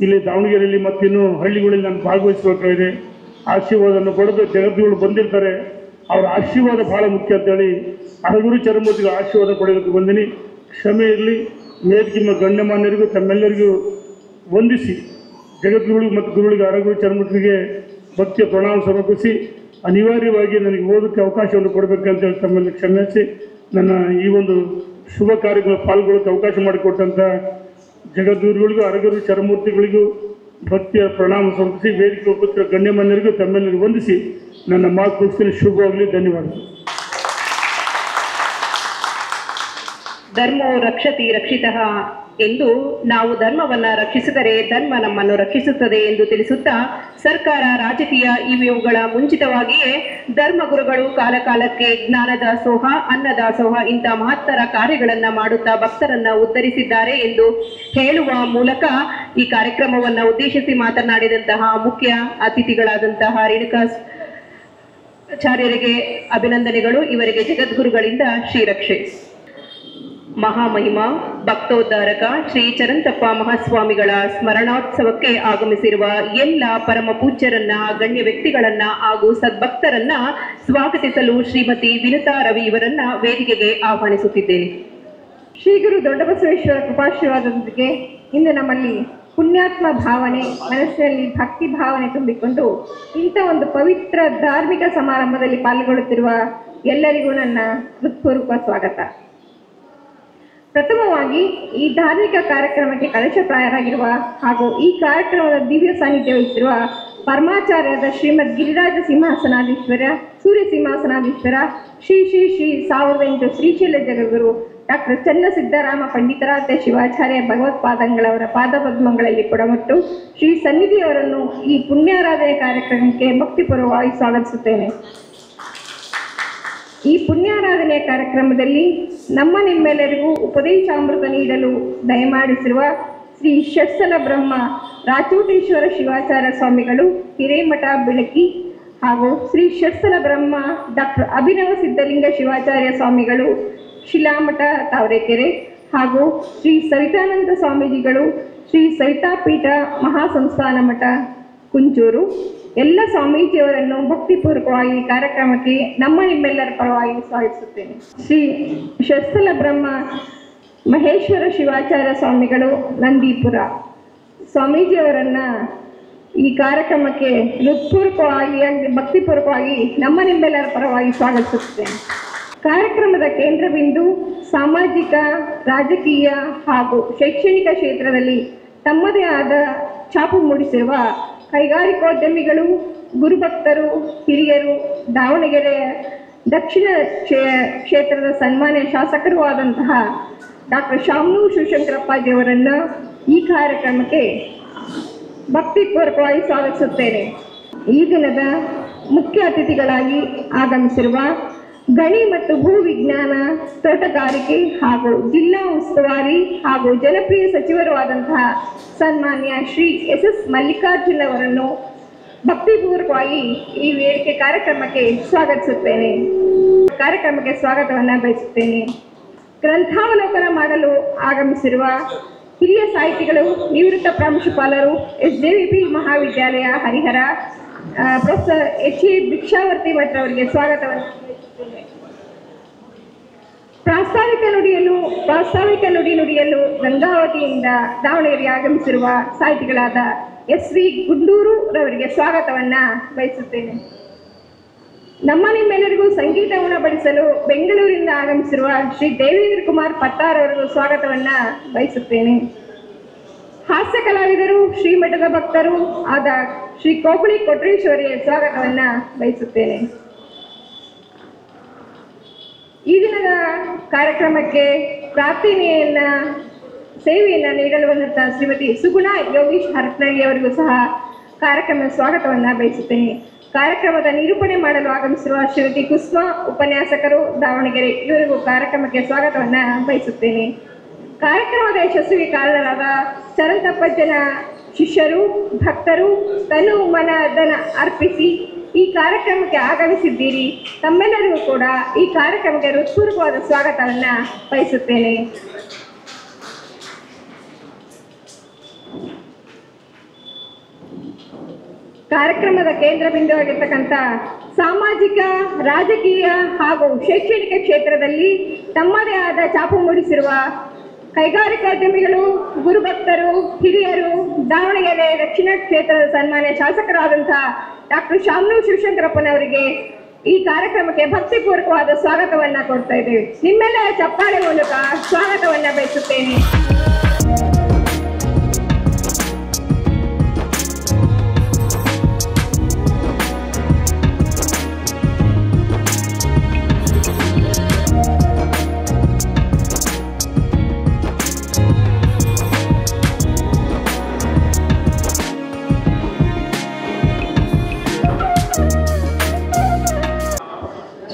ಇಲ್ಲಿ ದಾವಣಗೆರೆಯಲ್ಲಿ ಮತ್ತಿನ್ನೂ ಹಳ್ಳಿಗಳಲ್ಲಿ ನಾನು ಭಾಗವಹಿಸಬೇಕಾಗಿದೆ. ಆಶೀರ್ವಾದವನ್ನು ಪಡೆದು ಜಗದ್ಗುರುಗಳು ಬಂದಿರ್ತಾರೆ. ಅವರ ಆಶೀರ್ವಾದ ಭಾಳ ಮುಖ್ಯ ಅಂತೇಳಿ ಅರಗುರು ಚರಮೂರ್ತಿಗಳ ಆಶೀರ್ವಾದ ಪಡೆಯೋದಕ್ಕೆ ಬಂದಿನಿ. ಕ್ಷಮೆ ಇರಲಿ. ವೇದಿಕೆ ಗಣ್ಯಮಾನ್ಯರಿಗೂ ತಮ್ಮೆಲ್ಲರಿಗೂ ವಂದಿಸಿ ಜಗದ್ಗುರುಗಳು ಮತ್ತು ಗುರುಗಳಿಗೆ ಅರಗುರು ಚರಮೂರ್ತಿಗೆ ಭಕ್ತಿಯ ಪ್ರಣಾಮ ಸಮರ್ಪಿಸಿ ಅನಿವಾರ್ಯವಾಗಿ ನನಗೆ ಓದೋಕ್ಕೆ ಅವಕಾಶವನ್ನು ಕೊಡಬೇಕಂತೇಳಿ ತಮ್ಮಲ್ಲಿ ಕ್ಷಮಿಸಿ ನನ್ನ ಈ ಒಂದು ಶುಭ ಕಾರ್ಯಕ್ರಮ ಪಾಲ್ಗೊಳ್ಳೋಕ್ಕೆ ಅವಕಾಶ ಮಾಡಿಕೊಟ್ಟಂಥ ಜಗದ್ಗುರುಗಳಿಗೂ ಅರಗುರು ಚರಮೂರ್ತಿಗಳಿಗೂ ಭಕ್ತಿಯ ಪ್ರಣಾಮ ಸಮರ್ಪಿಸಿ ವೇದಿಕೆ ಉಪಸ್ಥಿತ ಗಣ್ಯಮಾನ್ಯರಿಗೂ ತಮ್ಮೆಲ್ಲರಿಗೂ ವಂದಿಸಿ ನನ್ನ ಮಾತು ಮುಗಿಸ್ತೀನಿ. ಶುಭವಾಗಲಿ. ಧನ್ಯವಾದಗಳು. ಧರ್ಮೋ ರಕ್ಷತಿ ರಕ್ಷಿತಃ ಎಂದು ನಾವು ಧರ್ಮವನ್ನು ರಕ್ಷಿಸಿದರೆ ಧರ್ಮ ನಮ್ಮನ್ನು ರಕ್ಷಿಸುತ್ತದೆ ಎಂದು ತಿಳಿಸುತ್ತಾ ಸರ್ಕಾರ, ರಾಜಕೀಯ ಇವುಗಳ ಮುಂಚಿತವಾಗಿಯೇ ಧರ್ಮಗುರುಗಳು ಕಾಲಕಾಲಕ್ಕೆ ಜ್ಞಾನದಾಸೋಹ, ಅನ್ನದಾಸೋಹ ಇಂಥ ಮಹತ್ತರ ಕಾರ್ಯಗಳನ್ನು ಮಾಡುತ್ತಾ ಭಕ್ತರನ್ನು ಉದ್ಧರಿಸಿದ್ದಾರೆ ಎಂದು ಹೇಳುವ ಮೂಲಕ ಈ ಕಾರ್ಯಕ್ರಮವನ್ನು ಉದ್ದೇಶಿಸಿ ಮಾತನಾಡಿದಂತಹ ಮುಖ್ಯ ಅತಿಥಿಗಳಾದಂತಹ ರೇಣುಕಾಚಾರ್ಯರಿಗೆ ಅಭಿನಂದನೆಗಳು. ಇವರಿಗೆ ಜಗದ್ಗುರುಗಳಿಂದ ಶ್ರೀರಕ್ಷೆ. ಮಹಾಮಹಿಮ ಭಕ್ತೋದ್ಧಾರಕ ಶ್ರೀ ಚರಂತಪ್ಪ ಮಹಾಸ್ವಾಮಿಗಳ ಸ್ಮರಣೋತ್ಸವಕ್ಕೆ ಆಗಮಿಸಿರುವ ಎಲ್ಲ ಪರಮ ಪೂಜ್ಯರನ್ನ, ಗಣ್ಯ ವ್ಯಕ್ತಿಗಳನ್ನ ಹಾಗೂ ಸದ್ಭಕ್ತರನ್ನ ಸ್ವಾಗತಿಸಲು ಶ್ರೀಮತಿ ವಿನುತಾ ರವಿ ಇವರನ್ನ ವೇದಿಕೆಗೆ ಆಹ್ವಾನಿಸುತ್ತಿದ್ದೇನೆ. ಶ್ರೀ ಗುರು ದೊಡ್ಡಬಸವೇಶ್ವರ ಕೃಪಾಶೀರ್ವಾದದೊಂದಿಗೆ ಇಂದು ನಮ್ಮಲ್ಲಿ ಪುಣ್ಯಾತ್ಮ ಭಾವನೆ, ಮನಸ್ಸಿನಲ್ಲಿ ಭಕ್ತಿ ಭಾವನೆ ತುಂಬಿಕೊಂಡು ಇಂಥ ಒಂದು ಪವಿತ್ರ ಧಾರ್ಮಿಕ ಸಮಾರಂಭದಲ್ಲಿ ಪಾಲ್ಗೊಳ್ಳುತ್ತಿರುವ ಎಲ್ಲರಿಗೂ ನನ್ನ ಹೃತ್ಪೂರ್ವಕ ಸ್ವಾಗತ. ಪ್ರಥಮವಾಗಿ ಈ ಧಾರ್ಮಿಕ ಕಾರ್ಯಕ್ರಮಕ್ಕೆ ಕಳಶಪ್ರಾಯರಾಗಿರುವ ಹಾಗೂ ಈ ಕಾರ್ಯಕ್ರಮದ ದಿವ್ಯ ಸಾನ್ನಿಧ್ಯ ವಹಿಸಿರುವ ಪರಮಾಚಾರ್ಯರಾದ ಶ್ರೀಮದ್ ಗಿರಿರಾಜ ಸಿಂಹಾಸನಾಧೀಶ್ವರ, ಸೂರ್ಯ ಸಿಂಹಾಸನಾಧೀಶ್ವರ, ಶ್ರೀ ಶ್ರೀ ಶ್ರೀ 1008 ಶ್ರೀಶೈಲ ಜಗದ್ಗುರು ಡಾಕ್ಟರ್ ಚನ್ನಸಿದ್ದರಾಮ ಪಂಡಿತಾರಾಧ್ಯ ಶಿವಾಚಾರ್ಯ ಭಗವತ್ಪಾದಂಗಳವರ ಪಾದಪದ್ಮಗಳಲ್ಲಿ ಕೊಡಮಟ್ಟು ಶ್ರೀ ಸನ್ನಿಧಿಯವರನ್ನು ಈ ಪುಣ್ಯಾರಾಧನೆ ಕಾರ್ಯಕ್ರಮಕ್ಕೆ ಭಕ್ತಿಪೂರ್ವವಾಗಿ ಸ್ವಾಗತಿಸುತ್ತೇನೆ. ಈ ಪುಣ್ಯಾರಾಧನೆಯ ಕಾರ್ಯಕ್ರಮದಲ್ಲಿ ನಿಮ್ಮೆಲ್ಲರಿಗೂ ಉಪದೇಶಾಮೃತ ನೀಡಲು ದಯಮಾಡಿಸಿರುವ ಶ್ರೀ ಷಟ್ಸ್ಥಲ ಬ್ರಹ್ಮ ರಾಚೋಟೇಶ್ವರ ಶಿವಾಚಾರ್ಯ ಸ್ವಾಮಿಗಳು ಹಿರೇಮಠ ಬೆಳಕಿ ಹಾಗೂ ಶ್ರೀ ಷಟ್ಸ್ಥಲ ಬ್ರಹ್ಮ ಡಾಕ್ಟರ್ ಅಭಿನವ ಸಿದ್ಧಲಿಂಗ ಶಿವಾಚಾರ್ಯ ಸ್ವಾಮಿಗಳು ಶಿಲಾಮಠ ತಾವರೆಕೆರೆ ಹಾಗೂ ಶ್ರೀ ಸವಿತಾನಂದ ಸ್ವಾಮೀಜಿಗಳು ಶ್ರೀ ಸವಿತಾಪೀಠ ಮಹಾಸಂಸ್ಥಾನ ಮಠ ಕುಂಚೂರು ಎಲ್ಲ ಸ್ವಾಮೀಜಿಯವರನ್ನು ಭಕ್ತಿಪೂರ್ವಕವಾಗಿ ಕಾರ್ಯಕ್ರಮಕ್ಕೆ ನಿಮ್ಮೆಲ್ಲರ ಪರವಾಗಿ ಸ್ವಾಗತಿಸುತ್ತೇನೆ. ಶ್ರೀ ಷಟ್ಸ್ಥಲ ಬ್ರಹ್ಮ ಮಹೇಶ್ವರ ಶಿವಾಚಾರ್ಯ ಸ್ವಾಮಿಗಳು ನಂದೀಪುರ ಸ್ವಾಮೀಜಿಯವರನ್ನು ಈ ಕಾರ್ಯಕ್ರಮಕ್ಕೆ ಹೃತ್ಪೂರ್ವಕವಾಗಿ ಭಕ್ತಿಪೂರ್ವಕವಾಗಿ ನಿಮ್ಮೆಲ್ಲರ ಪರವಾಗಿ ಸ್ವಾಗತಿಸುತ್ತೇನೆ. ಕಾರ್ಯಕ್ರಮದ ಕೇಂದ್ರ ಬಿಂದು ಸಾಮಾಜಿಕ, ರಾಜಕೀಯ ಹಾಗೂ ಶೈಕ್ಷಣಿಕ ಕ್ಷೇತ್ರದಲ್ಲಿ ತಮ್ಮದೇ ಆದ ಛಾಪು ಮೂಡಿಸಿರುವ ಕೈಗಾರಿಕೋದ್ಯಮಿಗಳು, ಗುರುಭಕ್ತರು, ಹಿರಿಯರು, ದಾವಣಗೆರೆಯ ದಕ್ಷಿಣ ಕ್ಷೇತ್ರದ ಸನ್ಮಾನ್ಯ ಶಾಸಕರೂ ಆದಂತಹ ಡಾಕ್ಟರ್ ಶಾಮನೂರು ಶಿವಶಂಕರಪ್ಪಾಜಿಯವರನ್ನು ಈ ಕಾರ್ಯಕ್ರಮಕ್ಕೆ ಭಕ್ತಿಪೂರ್ವಕವಾಗಿ ಸ್ವಾಗತಿಸುತ್ತೇನೆ. ಈ ದಿನದ ಮುಖ್ಯ ಅತಿಥಿಗಳಾಗಿ ಆಗಮಿಸಿರುವ ಗಣಿ ಮತ್ತು ಭೂ ವಿಜ್ಞಾನ, ತೋಟಗಾರಿಕೆ ಹಾಗೂ ಜಿಲ್ಲಾ ಉಸ್ತುವಾರಿ ಹಾಗೂ ಜನಪ್ರಿಯ ಸಚಿವರು ಆದಂತಹ ಸನ್ಮಾನ್ಯ ಶ್ರೀ ಎಸ್ ಮಲ್ಲಿಕಾರ್ಜುನ್ ಅವರನ್ನು ಭಕ್ತಿಪೂರ್ವಕವಾಗಿ ಈ ವೇದಿಕೆ ಕಾರ್ಯಕ್ರಮಕ್ಕೆ ಸ್ವಾಗತಿಸುತ್ತೇನೆ. ಕಾರ್ಯಕ್ರಮಕ್ಕೆ ಸ್ವಾಗತವನ್ನು ಬಯಸುತ್ತೇನೆ. ಗ್ರಂಥಾವಲೋಕನ ಮಾಡಲು ಆಗಮಿಸಿರುವ ಹಿರಿಯ ಸಾಹಿತಿಗಳು, ನಿವೃತ್ತ ಪ್ರಾಂಶುಪಾಲರು, SJVP ಮಹಾವಿದ್ಯಾಲಯ ಹರಿಹರ ಪ್ರೊಫೆಸರ್ HE ಭಿಕ್ಷಾವರ್ತಿ ಮಠ್ ಅವರಿಗೆ ಸ್ವಾಗತವನ್ನು ಬಯಸುತ್ತೇನೆ. ಪ್ರಾಸ್ತಾವಿಕ ನುಡಿ ನುಡಿಯಲು ಗಂಗಾವತಿಯಿಂದ ದಾವಣಗೆರೆಗೆ ಆಗಮಿಸಿರುವ ಸಾಹಿತಿಗಳಾದ SV ಗುಂಡೂರು ರವರಿಗೆ ಸ್ವಾಗತವನ್ನು ಬಯಸುತ್ತೇನೆ. ನಿಮ್ಮೆಲ್ಲರಿಗೂ ಸಂಗೀತ ಉಣಬಡಿಸಲು ಬೆಂಗಳೂರಿನಿಂದ ಆಗಮಿಸಿರುವ ಶ್ರೀ ದೇವೇಂದ್ರ ಕುಮಾರ್ ಪತ್ತಾರ್ ಅವರಿಗೂ ಸ್ವಾಗತವನ್ನು ಬಯಸುತ್ತೇನೆ. ಹಾಸ್ಯ ಕಲಾವಿದರು, ಶ್ರೀಮಠದ ಭಕ್ತರು ಆದ ಶ್ರೀ ಕೋಬಳಿ ಕೊಟ್ರೇಶ್ವರಿಗೆ ಸ್ವಾಗತವನ್ನು ಬಯಸುತ್ತೇನೆ. ಈ ದಿನದ ಕಾರ್ಯಕ್ರಮಕ್ಕೆ ಸೇವೆಯನ್ನು ನೀಡಲು ಬಂದಂತಹ ಶ್ರೀಮತಿ ಸುಗುಣ ಯೋಗೀಶ್ ಹರಪನಹಳ್ಳಿ ಅವರಿಗೂ ಸಹ ಕಾರ್ಯಕ್ರಮದ ಸ್ವಾಗತವನ್ನು ಬಯಸುತ್ತೇನೆ. ಕಾರ್ಯಕ್ರಮದ ನಿರೂಪಣೆ ಮಾಡಲು ಆಗಮಿಸಿರುವ ಶ್ರೀಮತಿ ಕುಸುಮ ಉಪನ್ಯಾಸಕರು, ದಾವಣಗೆರೆ, ಇವರಿಗೂ ಕಾರ್ಯಕ್ರಮಕ್ಕೆ ಸ್ವಾಗತವನ್ನು ಬಯಸುತ್ತೇನೆ. ಕಾರ್ಯಕ್ರಮದ ಯಶಸ್ವಿಗೆ ಕಾರಣರಾದ ಚರಂತಪ್ಪಜ್ಜನ ಶಿಷ್ಯರು, ಭಕ್ತರು ತನು ಮನ ಧನ ಅರ್ಪಿಸಿ ಈ ಕಾರ್ಯಕ್ರಮಕ್ಕೆ ಆಗಮಿಸಿದ್ದೀರಿ. ತಮ್ಮೆಲ್ಲರಿಗೂ ಕೂಡ ಈ ಕಾರ್ಯಕ್ರಮಕ್ಕೆ ಹೃತ್ಪೂರ್ವಕವಾದ ಸ್ವಾಗತವನ್ನು ಬಯಸುತ್ತೇನೆ. ಕಾರ್ಯಕ್ರಮದ ಕೇಂದ್ರ ಬಿಂದುವಾಗಿರ್ತಕ್ಕಂಥ ಸಾಮಾಜಿಕ, ರಾಜಕೀಯ ಹಾಗೂ ಶೈಕ್ಷಣಿಕ ಕ್ಷೇತ್ರದಲ್ಲಿ ತಮ್ಮದೇ ಆದ ಛಾಪು ಮೂಡಿಸಿರುವ ಕೈಗಾರಿಕೋದ್ಯಮಿಗಳು, ಗುರುಭಕ್ತರು, ಹಿರಿಯರು, ದಾವಣಗೆರೆ ದಕ್ಷಿಣ ಕ್ಷೇತ್ರದ ಸನ್ಮಾನ್ಯ ಶಾಸಕರಾದಂತಹ ಡಾಕ್ಟರ್ ಶಾಮನೂರು ಶಿವಶಂಕರಪ್ಪನವರಿಗೆ ಈ ಕಾರ್ಯಕ್ರಮಕ್ಕೆ ಭಕ್ತಿಪೂರ್ವಕವಾದ ಸ್ವಾಗತವನ್ನು ಕೊಡ್ತಾ ಇದ್ದೇವೆ. ನಿಮ್ಮೆಲ್ಲರ ಚಪ್ಪಾಳೆ ಮೂಲಕ ಸ್ವಾಗತವನ್ನು ಬಯಸುತ್ತೇನೆ.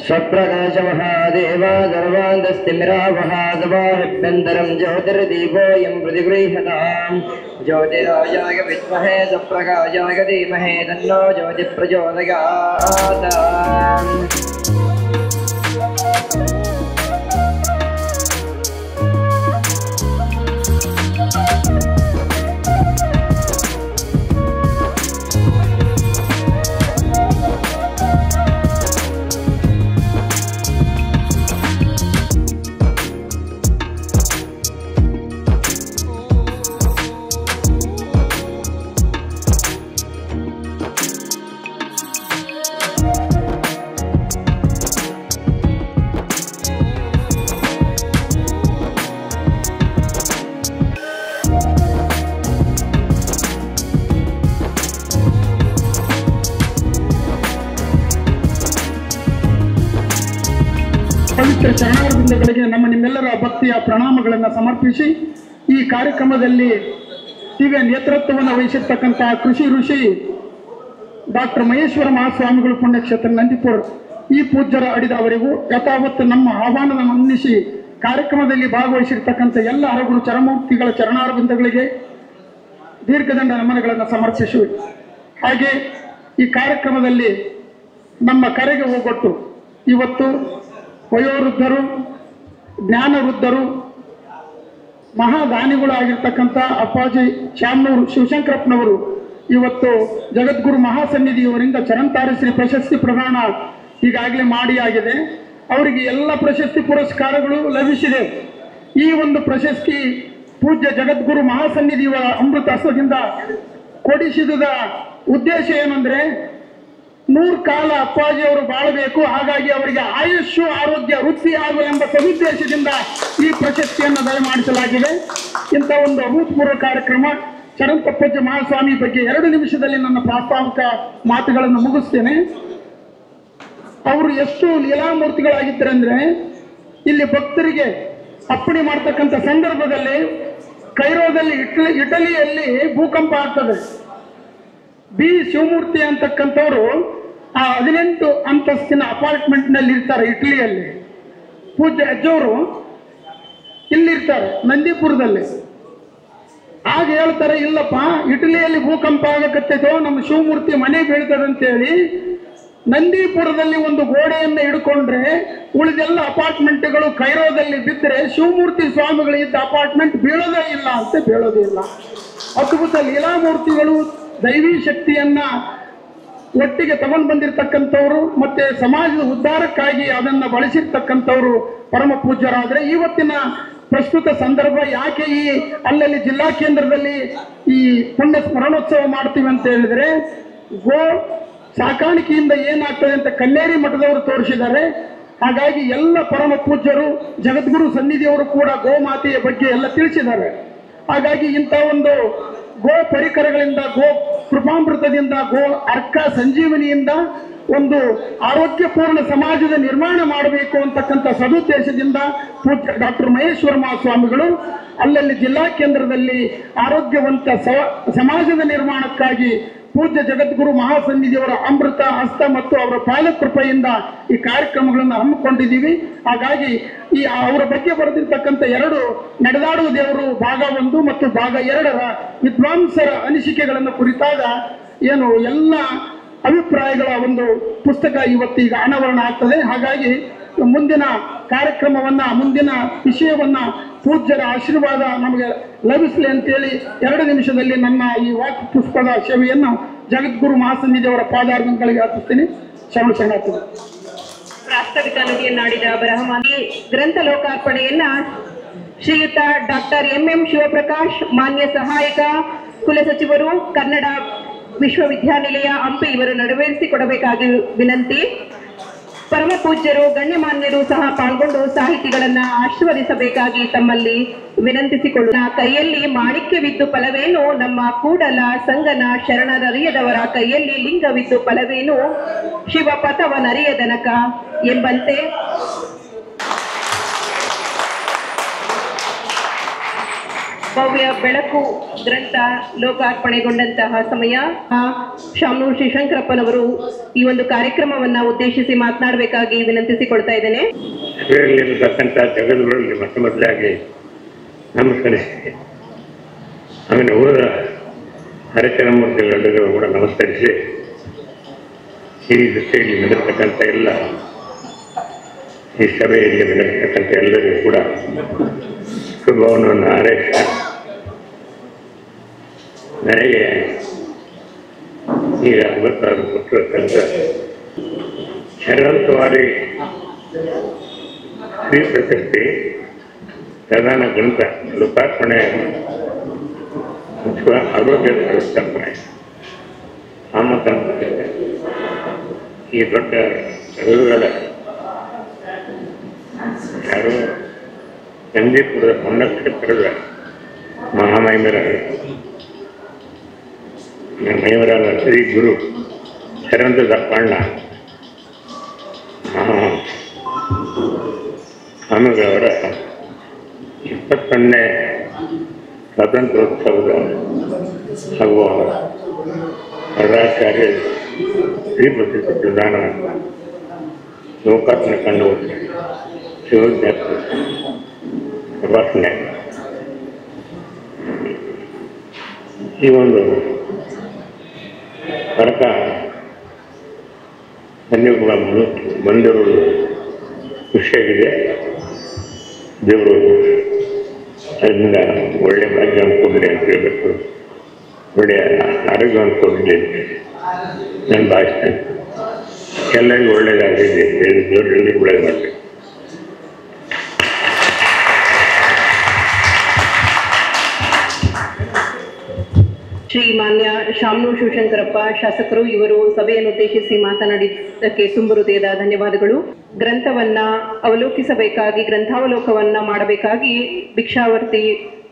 ಸ್ವಪ್ರಕಾಶ ಮಹಾದೇವ ಸರ್ವಾಂಧಸ್ತಿಮಿರಾವಹಾದವಾಭ್ಯಂತರಂ ಜ್ಯೋತಿರ್ದೀಪೋಯಂ ಪ್ರತಿಗೃಹ್ಯತಾಂ ಜ್ಯೋತಿರಾಜಾಯ ವಿದ್ಮಹೇ ಸ್ವಪ್ರಕಾಶಾಯ ಧೀಮಹಿ ತನ್ನೋ ಜ್ಯೋತಿ ಪ್ರಚೋದಯಾತ್. ಪವಿತ್ರ ಚರಣಾರವಿಂದಗಳಿಗೆ ನಿಮ್ಮೆಲ್ಲರ ಭಕ್ತಿಯ ಪ್ರಣಾಮಗಳನ್ನು ಸಮರ್ಪಿಸಿ ಈ ಕಾರ್ಯಕ್ರಮದಲ್ಲಿ ದಿವ್ಯ ನೇತೃತ್ವವನ್ನು ವಹಿಸಿರ್ತಕ್ಕಂಥ ಕೃಷಿ ಋಷಿ ಡಾಕ್ಟರ್ ಮಹೇಶ್ವರ ಮಹಾಸ್ವಾಮಿಗಳು ಪುಣ್ಯಕ್ಷೇತ್ರ ನಂದಿಪುರ ಈ ಪೂಜ್ಯರ ಅಡಿದವರಿಗೂ ಯಥಾವತ್ತು ನಮ್ಮ ಆಹ್ವಾನವನ್ನು ಮನ್ನಿಸಿ ಕಾರ್ಯಕ್ರಮದಲ್ಲಿ ಭಾಗವಹಿಸಿರ್ತಕ್ಕಂಥ ಎಲ್ಲ ಹರಗುರು ಚರಮೂರ್ತಿಗಳ ಚರಣಾರವಿಂದಗಳಿಗೆ ದೀರ್ಘದಂಡ ನಮನಗಳನ್ನು ಸಮರ್ಪಿಸುವೆ. ಹಾಗೆ ಈ ಕಾರ್ಯಕ್ರಮದಲ್ಲಿ ನಮ್ಮ ಕರೆಗೆ ಹೋಗೊಟ್ಟು ಇವತ್ತು ವಯೋವೃದ್ಧರು, ಜ್ಞಾನವೃದ್ಧರು, ಮಹಾದಾನಿಗಳು ಆಗಿರ್ತಕ್ಕಂಥ ಅಪ್ಪಾಜಿ ಶಾಮನೂರು ಶಿವಶಂಕರಪ್ಪನವರು ಇವತ್ತು ಜಗದ್ಗುರು ಮಹಾಸನ್ನಿಧಿಯವರಿಂದ ಚರಂತಾರಶ್ರೀ ಪ್ರಶಸ್ತಿ ಪ್ರದಾನ ಈಗಾಗಲೇ ಆಗಿದೆ. ಅವರಿಗೆ ಎಲ್ಲ ಪ್ರಶಸ್ತಿ ಪುರಸ್ಕಾರಗಳು ಲಭಿಸಿದೆ. ಈ ಒಂದು ಪ್ರಶಸ್ತಿ ಪೂಜ್ಯ ಜಗದ್ಗುರು ಮಹಾಸನ್ನಿಧಿಯವರ ಅಮೃತ ಹಸ್ತದಿಂದ ಕೊಡಿಸಿದ ಉದ್ದೇಶ ಏನಂದ್ರೆ 100 ಕಾಲ ಅಪ್ಪಾಜಿಯವರು ಬಾಳಬೇಕು, ಹಾಗಾಗಿ ಅವರಿಗೆ ಆಯುಷ್ಯು ಆರೋಗ್ಯ ವೃದ್ಧಿ ಆಗಲು ಎಂಬ ಸದುದ್ದೇಶದಿಂದ ಈ ಪ್ರಶಸ್ತಿಯನ್ನು ದಯಮಾಡಿಸಲಾಗಿದೆ. ಇಂಥ ಒಂದು ಅಭೂತಪೂರ್ವ ಕಾರ್ಯಕ್ರಮ. ಚರಂತಪ್ಪಜ್ಜ ಮಹಾಸ್ವಾಮಿ ಬಗ್ಗೆ 2 ನಿಮಿಷದಲ್ಲಿ ನನ್ನ ಪ್ರಾಸ್ತಾವಿಕ ಮಾತುಗಳನ್ನು ಮುಗಿಸ್ತೇನೆ. ಅವರು ಎಷ್ಟು ಲೀಲಾಮೂರ್ತಿಗಳಾಗಿದ್ದರಂದ್ರೆ ಇಲ್ಲಿ ಭಕ್ತರಿಗೆ ಅಪ್ಪಣೆ ಮಾಡ್ತಕ್ಕಂಥ ಸಂದರ್ಭದಲ್ಲಿ ಕೈರೋದಲ್ಲಿ ಇಟಲಿಯಲ್ಲಿ ಭೂಕಂಪ ಆಗ್ತದೆ. ಬಿ ಶಿವಮೂರ್ತಿ ಅಂತಕ್ಕಂಥವ್ರು ಆ 18 ಅಂತಸ್ತಿನ ಅಪಾರ್ಟ್ಮೆಂಟ್ನಲ್ಲಿ ಇರ್ತಾರೆ ಇಟಲಿಯಲ್ಲಿ. ಪೂಜ್ಯ ಅಜ್ಜವರು ಇಲ್ಲಿರ್ತಾರೆ ನಂದಿಪುರದಲ್ಲಿ. ಆಗ ಹೇಳ್ತಾರೆ, ಇಲ್ಲಪ್ಪ ಇಟಲಿಯಲ್ಲಿ ಭೂಕಂಪ ಆಗಕತ್ತೈತೋ, ನಮ್ಮ ಶಿವಮೂರ್ತಿ ಮನೆ ಬೀಳ್ತದಂತೇಳಿ ನಂದಿಪುರದಲ್ಲಿ ಒಂದು ಗೋಡೆಯನ್ನು ಹಿಡ್ಕೊಂಡ್ರೆ ಉಳಿದೆಲ್ಲ ಅಪಾರ್ಟ್ಮೆಂಟ್ಗಳು ಕೈರೋದಲ್ಲಿ ಬಿದ್ದರೆ ಶಿವಮೂರ್ತಿ ಸ್ವಾಮಿಗಳು ಇದ್ದ ಅಪಾರ್ಟ್ಮೆಂಟ್ ಬೀಳೋದೇ ಇಲ್ಲ ಅಂತ ಬೀಳೋದೇ ಇಲ್ಲ. ಅದ್ಭುತ ಲೀಲಾಮೂರ್ತಿಗಳು ದೈವಿ ಶಕ್ತಿಯನ್ನ ಒಟ್ಟಿಗೆ ತಗೊಂಡು ಬಂದಿರತಕ್ಕಂಥವ್ರು ಮತ್ತೆ ಸಮಾಜದ ಉದ್ಧಾರಕ್ಕಾಗಿ ಅದನ್ನು ಬಳಸಿರ್ತಕ್ಕಂಥವ್ರು ಪರಮ ಪೂಜ್ಯರಾದರೆ ಇವತ್ತಿನ ಪ್ರಸ್ತುತ ಸಂದರ್ಭ ಯಾಕೆ ಈ ಅಲ್ಲಲ್ಲಿ ಜಿಲ್ಲಾ ಕೇಂದ್ರದಲ್ಲಿ ಈ ಪುಣ್ಯ ಸ್ಮರಣೋತ್ಸವ ಮಾಡ್ತೀವಿ ಅಂತ ಹೇಳಿದ್ರೆ, ಗೋ ಸಾಕಾಣಿಕೆಯಿಂದ ಏನಾಗ್ತದೆ ಅಂತ ಕನ್ನೇರಿ ಮಠದವರು ತೋರಿಸಿದ್ದಾರೆ. ಹಾಗಾಗಿ ಎಲ್ಲ ಪರಮ ಪೂಜ್ಯರು ಜಗದ್ಗುರು ಸನ್ನಿಧಿಯವರು ಕೂಡ ಗೋಮಾತೆಯ ಬಗ್ಗೆ ಎಲ್ಲ ತಿಳಿಸಿದ್ದಾರೆ. ಹಾಗಾಗಿ ಇಂಥ ಒಂದು ಗೋ ಪರಿಕರಗಳಿಂದ, ಗೋ ಕೃಪಾಮೃತದಿಂದ, ಗೋ ಅರ್ಕ ಸಂಜೀವನಿಯಿಂದ ಒಂದು ಆರೋಗ್ಯಪೂರ್ಣ ಸಮಾಜದ ನಿರ್ಮಾಣ ಮಾಡಬೇಕು ಅಂತಕ್ಕಂಥ ಸದುದ್ದೇಶದಿಂದ ಪೂಜ್ಯ ಡಾಕ್ಟರ್ ಮಹೇಶ್ವರ ಮಹಾಸ್ವಾಮಿಗಳು ಅಲ್ಲಲ್ಲಿ ಜಿಲ್ಲಾ ಕೇಂದ್ರದಲ್ಲಿ ಆರೋಗ್ಯವಂತ ಸಮಾಜದ ನಿರ್ಮಾಣಕ್ಕಾಗಿ ಪೂಜ್ಯ ಜಗದ್ಗುರು ಮಹಾಸನ್ನಿಧಿಯವರ ಅಮೃತ ಹಸ್ತ ಮತ್ತು ಅವರ ಪಾಲಕೃಪೆಯಿಂದ ಈ ಕಾರ್ಯಕ್ರಮಗಳನ್ನು ಹಮ್ಮಿಕೊಂಡಿದ್ದೀವಿ. ಹಾಗಾಗಿ ಈ ಅವರ ಬಗ್ಗೆ ಬರೆದಿರ್ತಕ್ಕಂಥ 2 ನಡೆದಾಡುವ ದೇವರು ಭಾಗ 1 ಮತ್ತು ಭಾಗ 2ರ ವಿದ್ವಾಂಸರ ಅನಿಸಿಕೆಗಳನ್ನು ಕುರಿತಾದ ಏನು ಎಲ್ಲ ಅಭಿಪ್ರಾಯಗಳ ಒಂದು ಪುಸ್ತಕ ಇವತ್ತೀಗ ಅನಾವರಣ ಆಗ್ತದೆ. ಹಾಗಾಗಿ ಮುಂದಿನ ಕಾರ್ಯಕ್ರಮವನ್ನ, ಮುಂದಿನ ವಿಷಯವನ್ನ ಪೂಜ್ಯರ ಆಶೀರ್ವಾದ ನಮಗೆ ಲಭಿಸಲಿ ಅಂತೇಳಿ 2 ನಿಮಿಷದಲ್ಲಿ ನನ್ನ ಈ ವಾಕ್ ಪುಷ್ಪದ ಸೇವೆಯನ್ನು ಜಗದ್ಗುರು ಮಹಾಸನ್ನಿಧಿಯವರ ಪಾದಾರ್ಗಳಿಗೆ ಅರ್ಪಿಸ್ತೀನಿ. ಶರಣಾರ್ಥಿ. ಪ್ರಾಸ್ತಾವಿಕ ನುಡಿಯನ್ನಾಡಿದ ಬ್ರಹ್ಮನಿ ಗ್ರಂಥ ಲೋಕಾರ್ಪಣೆಯನ್ನ ಶ್ರೀಯುತ ಡಾಕ್ಟರ್ MM ಶಿವಪ್ರಕಾಶ್, ಮಾನ್ಯ ಸಹಾಯಕ ಕುಲಸಚಿವರು, ಕನ್ನಡ ವಿಶ್ವವಿದ್ಯಾನಿಲಯ ಹಂಪಿ ಇವರು ನೆರವೇರಿಸಿಕೊಡಬೇಕಾಗಿ ವಿನಂತಿ. ಪರಮ ಪೂಜ್ಯರು ಗಣ್ಯಮಾನ್ಯರು ಸಹ ಪಾಲ್ಗೊಂಡು ಸಾಹಿತಿಗಳನ್ನ ಆಶೀರ್ವದಿಸಬೇಕಾಗಿ ತಮ್ಮಲ್ಲಿ ವಿನಂತಿಸಿಕೊಳ್ಳುವ. ಕೈಯಲ್ಲಿ ಮಾಣಿಕ್ಯವಿದ್ದು ಫಲವೇನು, ನಮ್ಮ ಕೂಡಲ ಸಂಗನ ಶರಣರರಿಯದವರ ಕೈಯಲ್ಲಿ ಲಿಂಗವಿದ್ದು ಫಲವೇನು, ಶಿವಪಥವನರಿಯದನಕ ಎಂಬಂತೆ ಭವ್ಯ ಬೆಳಕು ಗ್ರಂಥ ಲೋಕಾರ್ಪಣೆಗೊಂಡಂತಹ ಸಮಯ. ಶಾಮನೂರು ಶ್ರೀಶಂಕರಪ್ಪನವರು ಈ ಒಂದು ಕಾರ್ಯಕ್ರಮವನ್ನ ಉದ್ದೇಶಿಸಿ ಮಾತನಾಡಬೇಕಾಗಿ ವಿನಂತಿಸಿಕೊಳ್ತಾ ಇದ್ದೇನೆ. ಇರತಕ್ಕಂಥ ಜಗದ್ಗುರುಗಳಲ್ಲಿ ಮೊದಲಾಗಿ ನಮಸ್ಕರಿಸಿ, ಆಮೇಲೆ ಊರ ಹರಿಚರಮೂರ್ತಿಗಳೆಲ್ಲರಿಗೂ ಕೂಡ ನಮಸ್ಕರಿಸಿ, ಈ ದೃಷ್ಟಿಯಲ್ಲಿ ನಡೆರ್ತಕ್ಕಂಥ ಎಲ್ಲ ಈ ಸಭೆಯಲ್ಲಿ ನಡೆರ್ತಕ್ಕಂಥ ಎಲ್ಲರಿಗೂ ಕೂಡ ಶುಭವನ್ನು ಹಾರೈಸ, ನನಗೆ ಈಗ 56 ಕೊಟ್ಟಿರತಕ್ಕಂಥ ಶರಣತ್ವಾರಿ ಶ್ರೀ ಪ್ರಶಸ್ತಿ ಪ್ರಧಾನ ಗ್ರಂಥ ಲೋಕಾರ್ಪಣೆ ಅಥವಾ ಆರೋಗ್ಯ ವ್ಯವಸ್ಥಾಪನೆ ಆಮಂತ್ರಣ ಈ ದೊಡ್ಡ ರಘುಗಳ ಯಾರು ನಂದಿಪುರದ ಹೊನ್ನಕ್ಷೇತ್ರದ ಮಹಾಮಹಿಮರ ಮಹಿಮರಾದ ಶ್ರೀ ಗುರು ಶರಣದ ದಪ್ಪಣ್ಣ ಸ್ವಾಮಿಗಳವರ 21ನೇ ಸ್ವಾತಂತ್ರ್ಯೋತ್ಸವದ ಹಾಗೂ ಪದಾಚಾರ್ಯ ಶ್ರೀ ಪ್ರಸಿದ್ಧ ಪ್ರಧಾನ ಲೋಕಾರ್ಪಣೆ ಕಂಡು ಶಿವಜ್ಞಾತ ಪ್ರವಾಸನೆ ಈ ಒಂದು ಕನಕ ಧನ್ಯಗಳ ಬಂದಿರುವುದು ಖುಷಿಯಾಗಿದೆ. ದೇವರು ಅದರಿಂದ ಒಳ್ಳೆಯ ಭಾಗ್ಯವನ್ನು ಕೊಡಲಿ ಅಂತ ಹೇಳಬೇಕು, ಒಳ್ಳೆಯ ಆರೋಗ್ಯವನ್ನು ಕೊಡಲಿ ನಾನು ಭಾವಿಸ್ತೇನೆ. ಎಲ್ಲರಿಗೂ ಒಳ್ಳೆಯದಾಗಿದೆ, ದೇವರೆಲ್ಲರಿಗೂ ಒಳ್ಳೆಯದು ಮಾಡಲಿ. ಶ್ರೀಮಾನ್ಯ ಶಾಮನೂರು ಶಿವಶಂಕರಪ್ಪ ಶಾಸಕರು ಇವರು ಸಭೆಯನ್ನು ಉದ್ದೇಶಿಸಿ ಮಾತನಾಡಿದ್ದಕ್ಕೆ ತುಂಬ ಹೃದಯದ ಧನ್ಯವಾದಗಳು. ಗ್ರಂಥವನ್ನ ಅವಲೋಕಿಸಬೇಕಾಗಿ, ಗ್ರಂಥಾವಲೋಕವನ್ನ ಮಾಡಬೇಕಾಗಿ ಭಿಕ್ಷಾವರ್ತಿ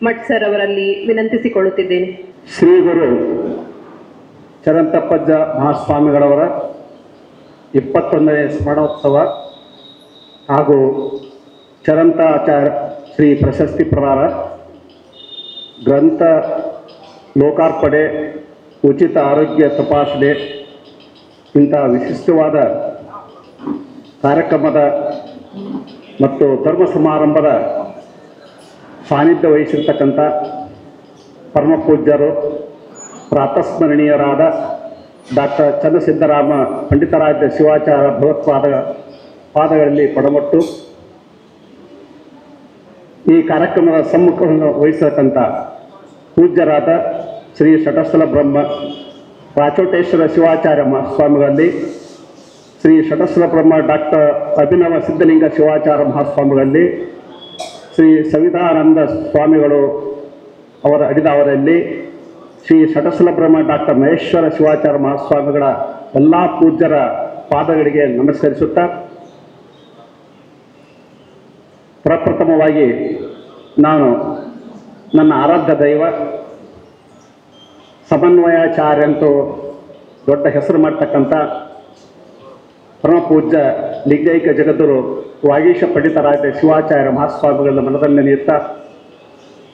ಮಠ್ ಸರ್ ಅವರಲ್ಲಿ ವಿನಂತಿಸಿಕೊಳ್ಳುತ್ತಿದ್ದೇನೆ. ಶ್ರೀ ಗುರು ಚರಂತಪ್ಪಜ್ಜ ಮಹಾಸ್ವಾಮಿಗಳವರ 21ನೇ ಸ್ಮರಣೋತ್ಸವ ಹಾಗೂ ಚರಂತಾಚಾರ್ಯ ಶ್ರೀ ಪ್ರಶಸ್ತಿ ಪ್ರದಾನ, ಗ್ರಂಥ ಲೋಕಾರ್ಪಣೆ, ಉಚಿತ ಆರೋಗ್ಯ ತಪಾಸಣೆ ಇಂಥ ವಿಶಿಷ್ಟವಾದ ಕಾರ್ಯಕ್ರಮದ ಮತ್ತು ಧರ್ಮ ಸಮಾರಂಭದ ಸಾನ್ನಿಧ್ಯ ವಹಿಸಿರ್ತಕ್ಕಂಥ ಪರಮಪೂಜ್ಯರು ಪ್ರಾತಸ್ಮರಣೀಯರಾದ ಡಾಕ್ಟರ್ ಚನ್ನಸಿದ್ದರಾಮ ಪಂಡಿತಾರಾಧ್ಯ ಶಿವಾಚಾರ್ಯ ಪಾದಗಳಲ್ಲಿ ಪಡಮಟ್ಟು ಈ ಕಾರ್ಯಕ್ರಮದ ಸಮ್ಮುಖವನ್ನು ವಹಿಸತಕ್ಕಂಥ ಪೂಜ್ಯರಾದ ಶ್ರೀ ಷಟಸ್ಥಲ ಬ್ರಹ್ಮ ರಾಚೋಟೇಶ್ವರ ಶಿವಾಚಾರ್ಯ ಮಹಾಸ್ವಾಮಿಗಳಲ್ಲಿ, ಶ್ರೀ ಷಟಸ್ಥಲ ಬ್ರಹ್ಮ ಡಾಕ್ಟರ್ ಅಭಿನವ ಸಿದ್ಧಲಿಂಗ ಶಿವಾಚಾರ್ಯ ಮಹಾಸ್ವಾಮಿಗಳಲ್ಲಿ, ಶ್ರೀ ಸವಿತಾನಂದ ಸ್ವಾಮಿಗಳು ಅವರ ಅಡಿದವರಲ್ಲಿ, ಶ್ರೀ ಷಟಸ್ಥಲ ಬ್ರಹ್ಮ ಡಾಕ್ಟರ್ ಮಹೇಶ್ವರ ಶಿವಾಚಾರ್ಯ ಮಹಾಸ್ವಾಮಿಗಳ ಎಲ್ಲ ಪೂಜ್ಯರ ಪಾದಗಳಿಗೆ ನಮಸ್ಕರಿಸುತ್ತಾ, ಪ್ರಪ್ರಥಮವಾಗಿ ನಾನು ನನ್ನ ಆರಾಧ್ಯ ದೈವ ಸಮನ್ವಯಾಚಾರ್ಯ ಅಂತೂ ದೊಡ್ಡ ಹೆಸರು ಮಾಡ್ತಕ್ಕಂಥ ಪರಮಪೂಜ್ಯ ಲಿಂಗೈಕ ಜಗದ್ಗುರು ವಾಗೀಶ ಪಂಡಿತಾರಾಧ್ಯ ಶಿವಾಚಾರ್ಯ ಮಹಾಸ್ವಾಮಿಗಳ ಮನದಲ್ಲಿ ನೆನೆಯುತ್ತಾ,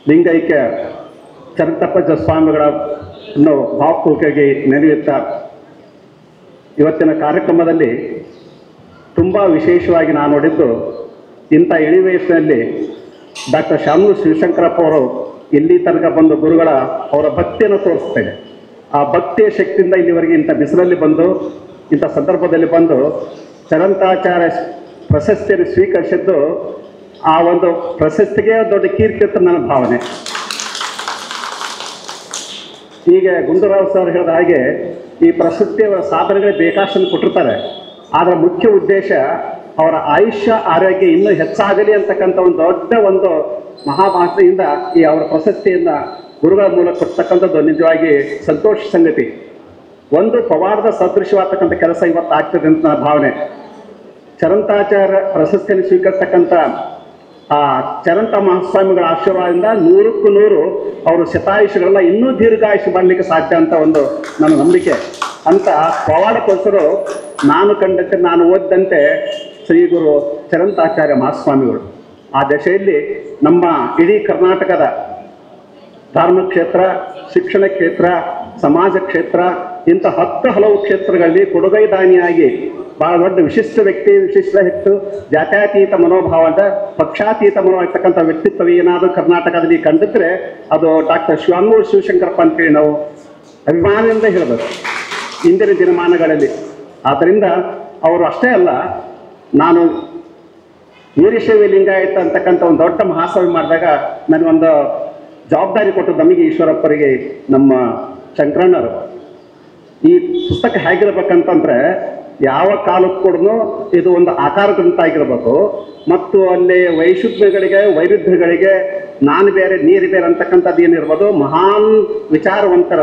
ಲಿಂಗೈಕ್ಯ ಚರಂತಪ್ಪಜ್ಜ ಸ್ವಾಮಿಗಳನ್ನು ಭಾವಪೂರ್ವಕವಾಗಿ ನೆನೆಯುತ್ತಾ, ಇವತ್ತಿನ ಕಾರ್ಯಕ್ರಮದಲ್ಲಿ ತುಂಬ ವಿಶೇಷವಾಗಿ ನಾನು ನೋಡಿದ್ದು, ಇಂಥ ಇಳಿ ವಯಸ್ಸಿನಲ್ಲಿ ಡಾಕ್ಟರ್ ಶಾಮನೂರು ಶಿವಶಂಕರಪ್ಪ ಅವರು ಇಲ್ಲಿ ತನಕ ಬಂದು ಗುರುಗಳ ಅವರ ಭಕ್ತಿಯನ್ನು ತೋರಿಸ್ತೇನೆ. ಆ ಭಕ್ತಿಯ ಶಕ್ತಿಯಿಂದ ಇಲ್ಲಿವರೆಗೆ ಇಂಥ ಬಿಸಿಲಲ್ಲಿ ಬಂದು, ಇಂಥ ಸಂದರ್ಭದಲ್ಲಿ ಬಂದು ಚರಂತಾಚಾರ್ಯ ಪ್ರಶಸ್ತಿಯನ್ನು ಸ್ವೀಕರಿಸಿದ್ದು, ಆ ಒಂದು ಪ್ರಶಸ್ತಿಗೆ ದೊಡ್ಡ ಕೀರ್ತಿ ಅಂತ ನನ್ನ ಭಾವನೆ. ಈಗ ಗುಂಡೂರಾವ್ ಸರ್ ಹೇಳಿದ ಹಾಗೆ ಈ ಪ್ರಶಸ್ತಿಯವರ ಸಾಧನೆಗಳಿಗೆ ಬೇಕಾಷ್ಟನ್ನು ಕೊಟ್ಟಿರ್ತಾರೆ. ಆದರೆ ಮುಖ್ಯ ಉದ್ದೇಶ ಅವರ ಆಯುಷ್ಯ ಆರೋಗ್ಯ ಇನ್ನೂ ಹೆಚ್ಚಾಗಲಿ ಅಂತಕ್ಕಂಥ ಒಂದು ದೊಡ್ಡ ಒಂದು ಮಹಾಭಾಷೆಯಿಂದ ಈ ಅವರ ಪ್ರಶಸ್ತಿಯನ್ನು ಗುರುಗಳ ಮೂಲಕ ಕೊಡ್ತಕ್ಕಂಥದ್ದು ನಿಜವಾಗಿ ಸಂತೋಷ ಸಂಗತಿ. ಒಂದು ಪವಾಡದ ಸದೃಶವಾಗ್ತಕ್ಕಂಥ ಕೆಲಸ ಇವತ್ತು ಆಗ್ತದೆ ಅಂತ ನನ್ನ ಭಾವನೆ. ಚರಂತಾಚಾರ್ಯ ಪ್ರಶಸ್ತಿಯನ್ನು ಸ್ವೀಕರಿಸ್ತಕ್ಕಂಥ ಆ ಚರಂತ ಮಹಾಸ್ವಾಮಿಗಳ ಆಶೀರ್ವಾದದಿಂದ 100ಕ್ಕೂ 100 ಅವರು ಶತಾಯುಷಿಗಳನ್ನ ಇನ್ನೂ ದೀರ್ಘಾಯುಷಿ ಮಾಡಲಿಕ್ಕೆ ಸಾಧ್ಯ ಅಂತ ಒಂದು ನನ್ನ ನಂಬಿಕೆ. ಅಂತ ಪವಾಡ ಪುರುಷರು ನಾನು ಕಂಡಂತೆ, ನಾನು ಓದಿದಂತೆ ಶ್ರೀ ಗುರು ಚರಂತಾಚಾರ್ಯ ಮಹಾಸ್ವಾಮಿಗಳು. ಆ ದಶೆಯಲ್ಲಿ ನಮ್ಮ ಇಡೀ ಕರ್ನಾಟಕದ ಧಾರ್ಮಿಕ ಕ್ಷೇತ್ರ, ಶಿಕ್ಷಣ ಕ್ಷೇತ್ರ, ಸಮಾಜ ಕ್ಷೇತ್ರ ಇಂಥ 10 ಹಲವು ಕ್ಷೇತ್ರಗಳಲ್ಲಿ ಕೊಡುಗೈದಾನಿಯಾಗಿ ಭಾಳ ದೊಡ್ಡ ವಿಶಿಷ್ಟ ವ್ಯಕ್ತಿ, ವಿಶಿಷ್ಟ ಹೆಚ್ಚು ಜಾತ್ಯತೀತ ಮನೋಭಾವದ ಪಕ್ಷಾತೀತ ಮನೋಭಾವತಕ್ಕಂಥ ವ್ಯಕ್ತಿತ್ವ ಏನಾದರೂ ಕರ್ನಾಟಕದಲ್ಲಿ ಕಂಡಿದ್ರೆ ಅದು ಡಾಕ್ಟರ್ ಶಾಮನೂರು ಶಿವಶಂಕರಪ್ಪ ಅಂತೇಳಿ ನಾವು ಅಭಿಮಾನದಿಂದ ಹೇಳಬೇಕು ಇಂದಿನ ದಿನಮಾನಗಳಲ್ಲಿ. ಆದ್ದರಿಂದ ಅವರು ಅಷ್ಟೇ ಅಲ್ಲ, ನಾನು ವೀರಶೈವ ಲಿಂಗಾಯತ ಅಂತಕ್ಕಂಥ ಒಂದು ದೊಡ್ಡ ಮಹಾಸಭೆ ಮಾಡಿದಾಗ ನನಗೊಂದು ಜವಾಬ್ದಾರಿ ಕೊಟ್ಟು ನಮಗೆ ಈಶ್ವರಪ್ಪರಿಗೆ ನಮ್ಮ ಶಂಕರಣ್ಣರು ಈ ಪುಸ್ತಕ ಹೇಗಿರ್ಬೇಕಂತಂದ್ರೆ ಯಾವ ಕಾಲಕ್ಕೂ ಕೂಡ ಇದು ಒಂದು ಆಕಾರ ಗ್ರಂಥ ಆಗಿರ್ಬೇಕು ಮತ್ತು ಅಲ್ಲಿ ವೈಶುದ್ಧಗಳಿಗೆ ವೈರುಧ್ಯಗಳಿಗೆ ನಾನು ಬೇರೆ ನೀರು ಬೇರೆ ಅಂತಕ್ಕಂಥದ್ದು ಏನಿರ್ಬೋದು, ಮಹಾನ್ ವಿಚಾರವಂತರ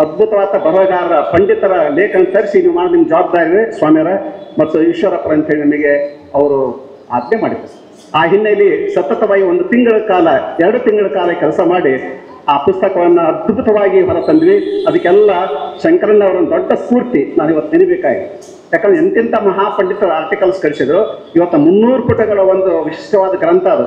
ಅದ್ಭುತವಾದ ಬರಹಗಾರರ ಪಂಡಿತರ ಲೇಖನ ತರಿಸಿ ನೀವು ಮಾಡಿ ನಿಮ್ಮ ಜವಾಬ್ದಾರಿ ಸ್ವಾಮಿಯರ ಮತ್ತು ಈಶ್ವರಪ್ಪರ ಅಂತೇಳಿ ನಮಗೆ ಅವರು ಆಜ್ಞೆ ಮಾಡಿದ್ದಾರೆ. ಆ ಹಿನ್ನೆಲೆಯಲ್ಲಿ ಸತತವಾಗಿ 1 ತಿಂಗಳ ಕಾಲ 2 ತಿಂಗಳ ಕಾಲ ಕೆಲಸ ಮಾಡಿ ಆ ಪುಸ್ತಕವನ್ನು ಅದ್ಭುತವಾಗಿ ಹೊರತಂದ್ವಿ. ಅದಕ್ಕೆಲ್ಲ ಶಂಕರಣ್ಣವರ ಒಂದು ದೊಡ್ಡ ಸ್ಫೂರ್ತಿ ನಾನು ಇವತ್ತು ನೆನಬೇಕಾಗಿದೆ. ಯಾಕಂದ್ರೆ ಎಂತೆಂಥ ಮಹಾಪಂಡಿತರ ಆರ್ಟಿಕಲ್ಸ್ ಕಳಿಸಿದ್ರು. ಇವತ್ತು 300 ಪುಟಗಳ ಒಂದು ವಿಶಿಷ್ಟವಾದ ಗ್ರಂಥ ಅದು.